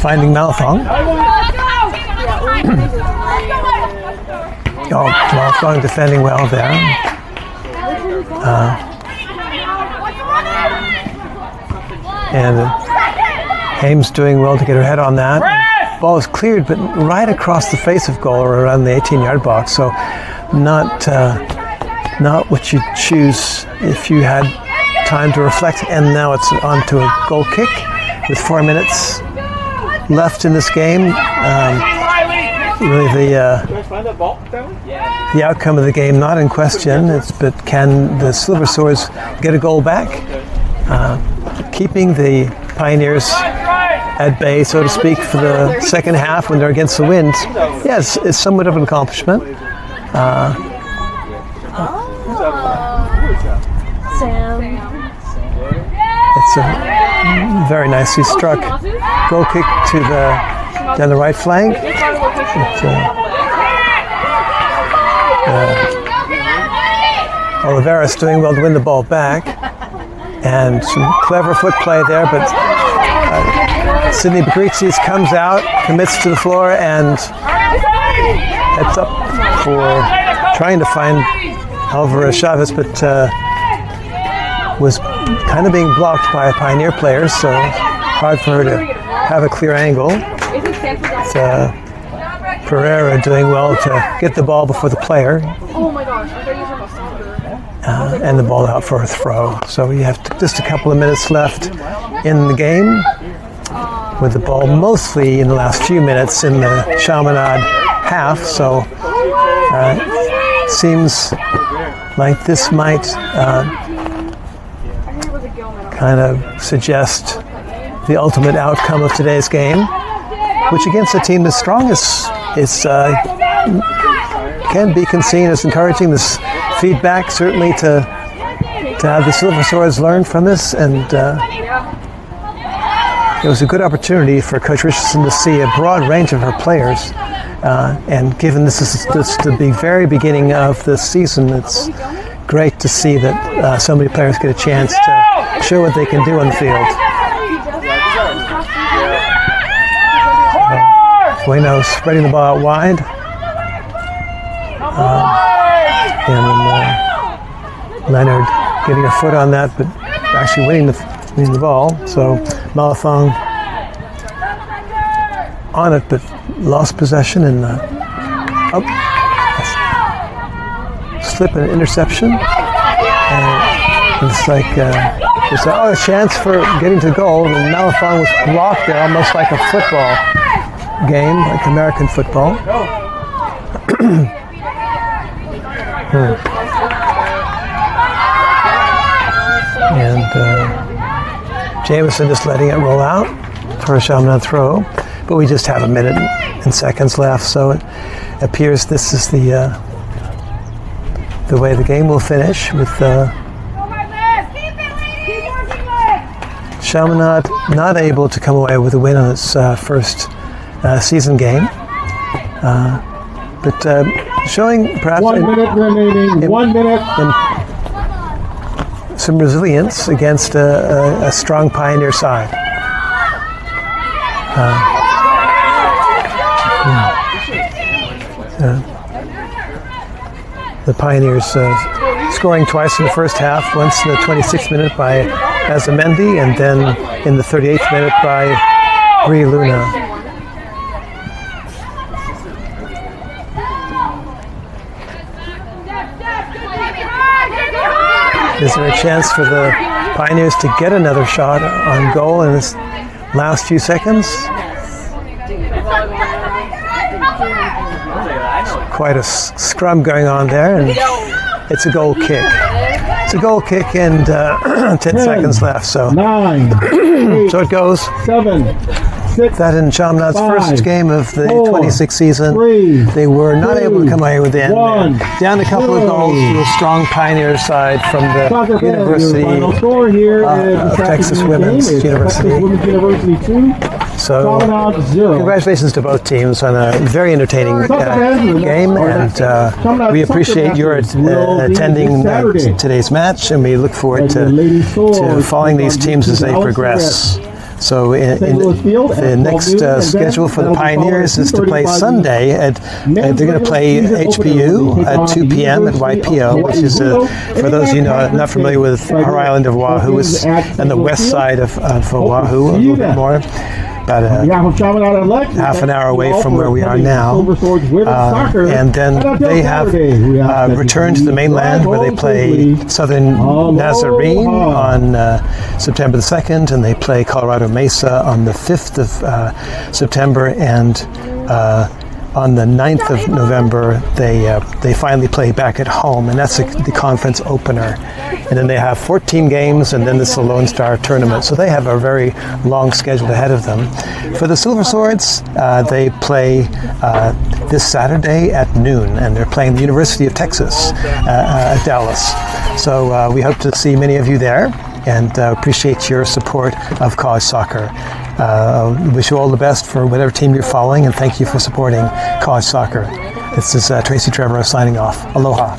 finding Malfong. Malfong defending well there. And Hames doing well to get her head on that. Ball is cleared, but right across the face of goal or around the 18-yard box. So not what you'd choose if you had time to reflect. And now it's on to a goal kick with 4 minutes left in this game. Really the outcome of the game not in question. But can the Silver Swords get a goal back? Keeping the Pioneers at bay, so to speak, for the second half when they're against the wind. Yes, it's somewhat of an accomplishment. Sam. It's a very nicely struck goal kick to down the right flank. Oliveras doing well to win the ball back, and some clever foot play there, but Sidney Bagritzis comes out, commits to the floor, and heads up for trying to find Alvarez Chavez, but was kind of being blocked by a Pioneer player, so hard for her to have a clear angle. It's, Pereira doing well to get the ball before the player. Oh my gosh, I thought you were talking about soccer. And the ball out for a throw. So you have just a couple of minutes left in the game, with the ball mostly in the last few minutes in the Chaminade half. So seems like this might kind of suggest the ultimate outcome of today's game, which against a team as strong as can be seen as encouraging. This feedback certainly to have the Silver Swords learn from this, and it was a good opportunity for Coach Richardson to see a broad range of her players, and given this is the very beginning of the season, it's great to see that so many players get a chance to show what they can do on the field. Bueno spreading the ball out wide, and Leonard getting her foot on that, but actually winning the ball. So Malafong on it, but lost possession, and slip and an interception. And it's like there's a chance for getting to goal. And Malafon was blocked there, almost like a football game, like American football. And Jameson just letting it roll out for a Chaminade throw. But we just have a minute and seconds left, so it appears this is the way the game will finish, with Chaminade not able to come away with a win on its first season game, but showing perhaps 1 minute remaining. 1 minute. Some resilience against a strong Pioneer side. The Pioneers scoring twice in the first half, once in the 26th minute by Azamendi, and then in the 38th minute by Brie Luna. Is there a chance for the Pioneers to get another shot on goal in this last few seconds? Quite a scrum going on there, and it's a goal kick. It's a goal kick, and 10 seconds left. So 9, 8, so it goes. 7, 6. That in Chaminade's 5, first game of the 4, 26th season, 3, they were not 2, able to come away with the end. 1. Down a couple of goals to a strong Pioneer side from the Soccer fans, University your final score here is of this Texas afternoon's Women's game. It's University. Texas Women's University 2. So Chaminade 0. congratulations to both teams on a very entertaining game, and we appreciate your attending today's match, and we look forward to following these teams as they progress. So the next schedule for the Pioneers is to play Sunday they're going to play HPU at 2 p.m. at YPO, which is, for those of you not familiar with our island of Oahu, is on the west side of Oahu, a little bit more. About half an hour away from where we are now. And then they have returned to the mainland, where they play Southern Nazarene on September the 2nd, and they play Colorado Mesa on the 5th of September, and on the 9th of November, they finally play back at home, and that's the conference opener. And then they have 14 games, and then this is the Lone Star tournament. So they have a very long schedule ahead of them. For the Silver Swords, they play this Saturday at noon, and they're playing the University of Texas at Dallas. So we hope to see many of you there, and appreciate your support of college soccer. Wish you all the best for whatever team you're following, and thank you for supporting college soccer. This is Tracy Trevor signing off. Aloha.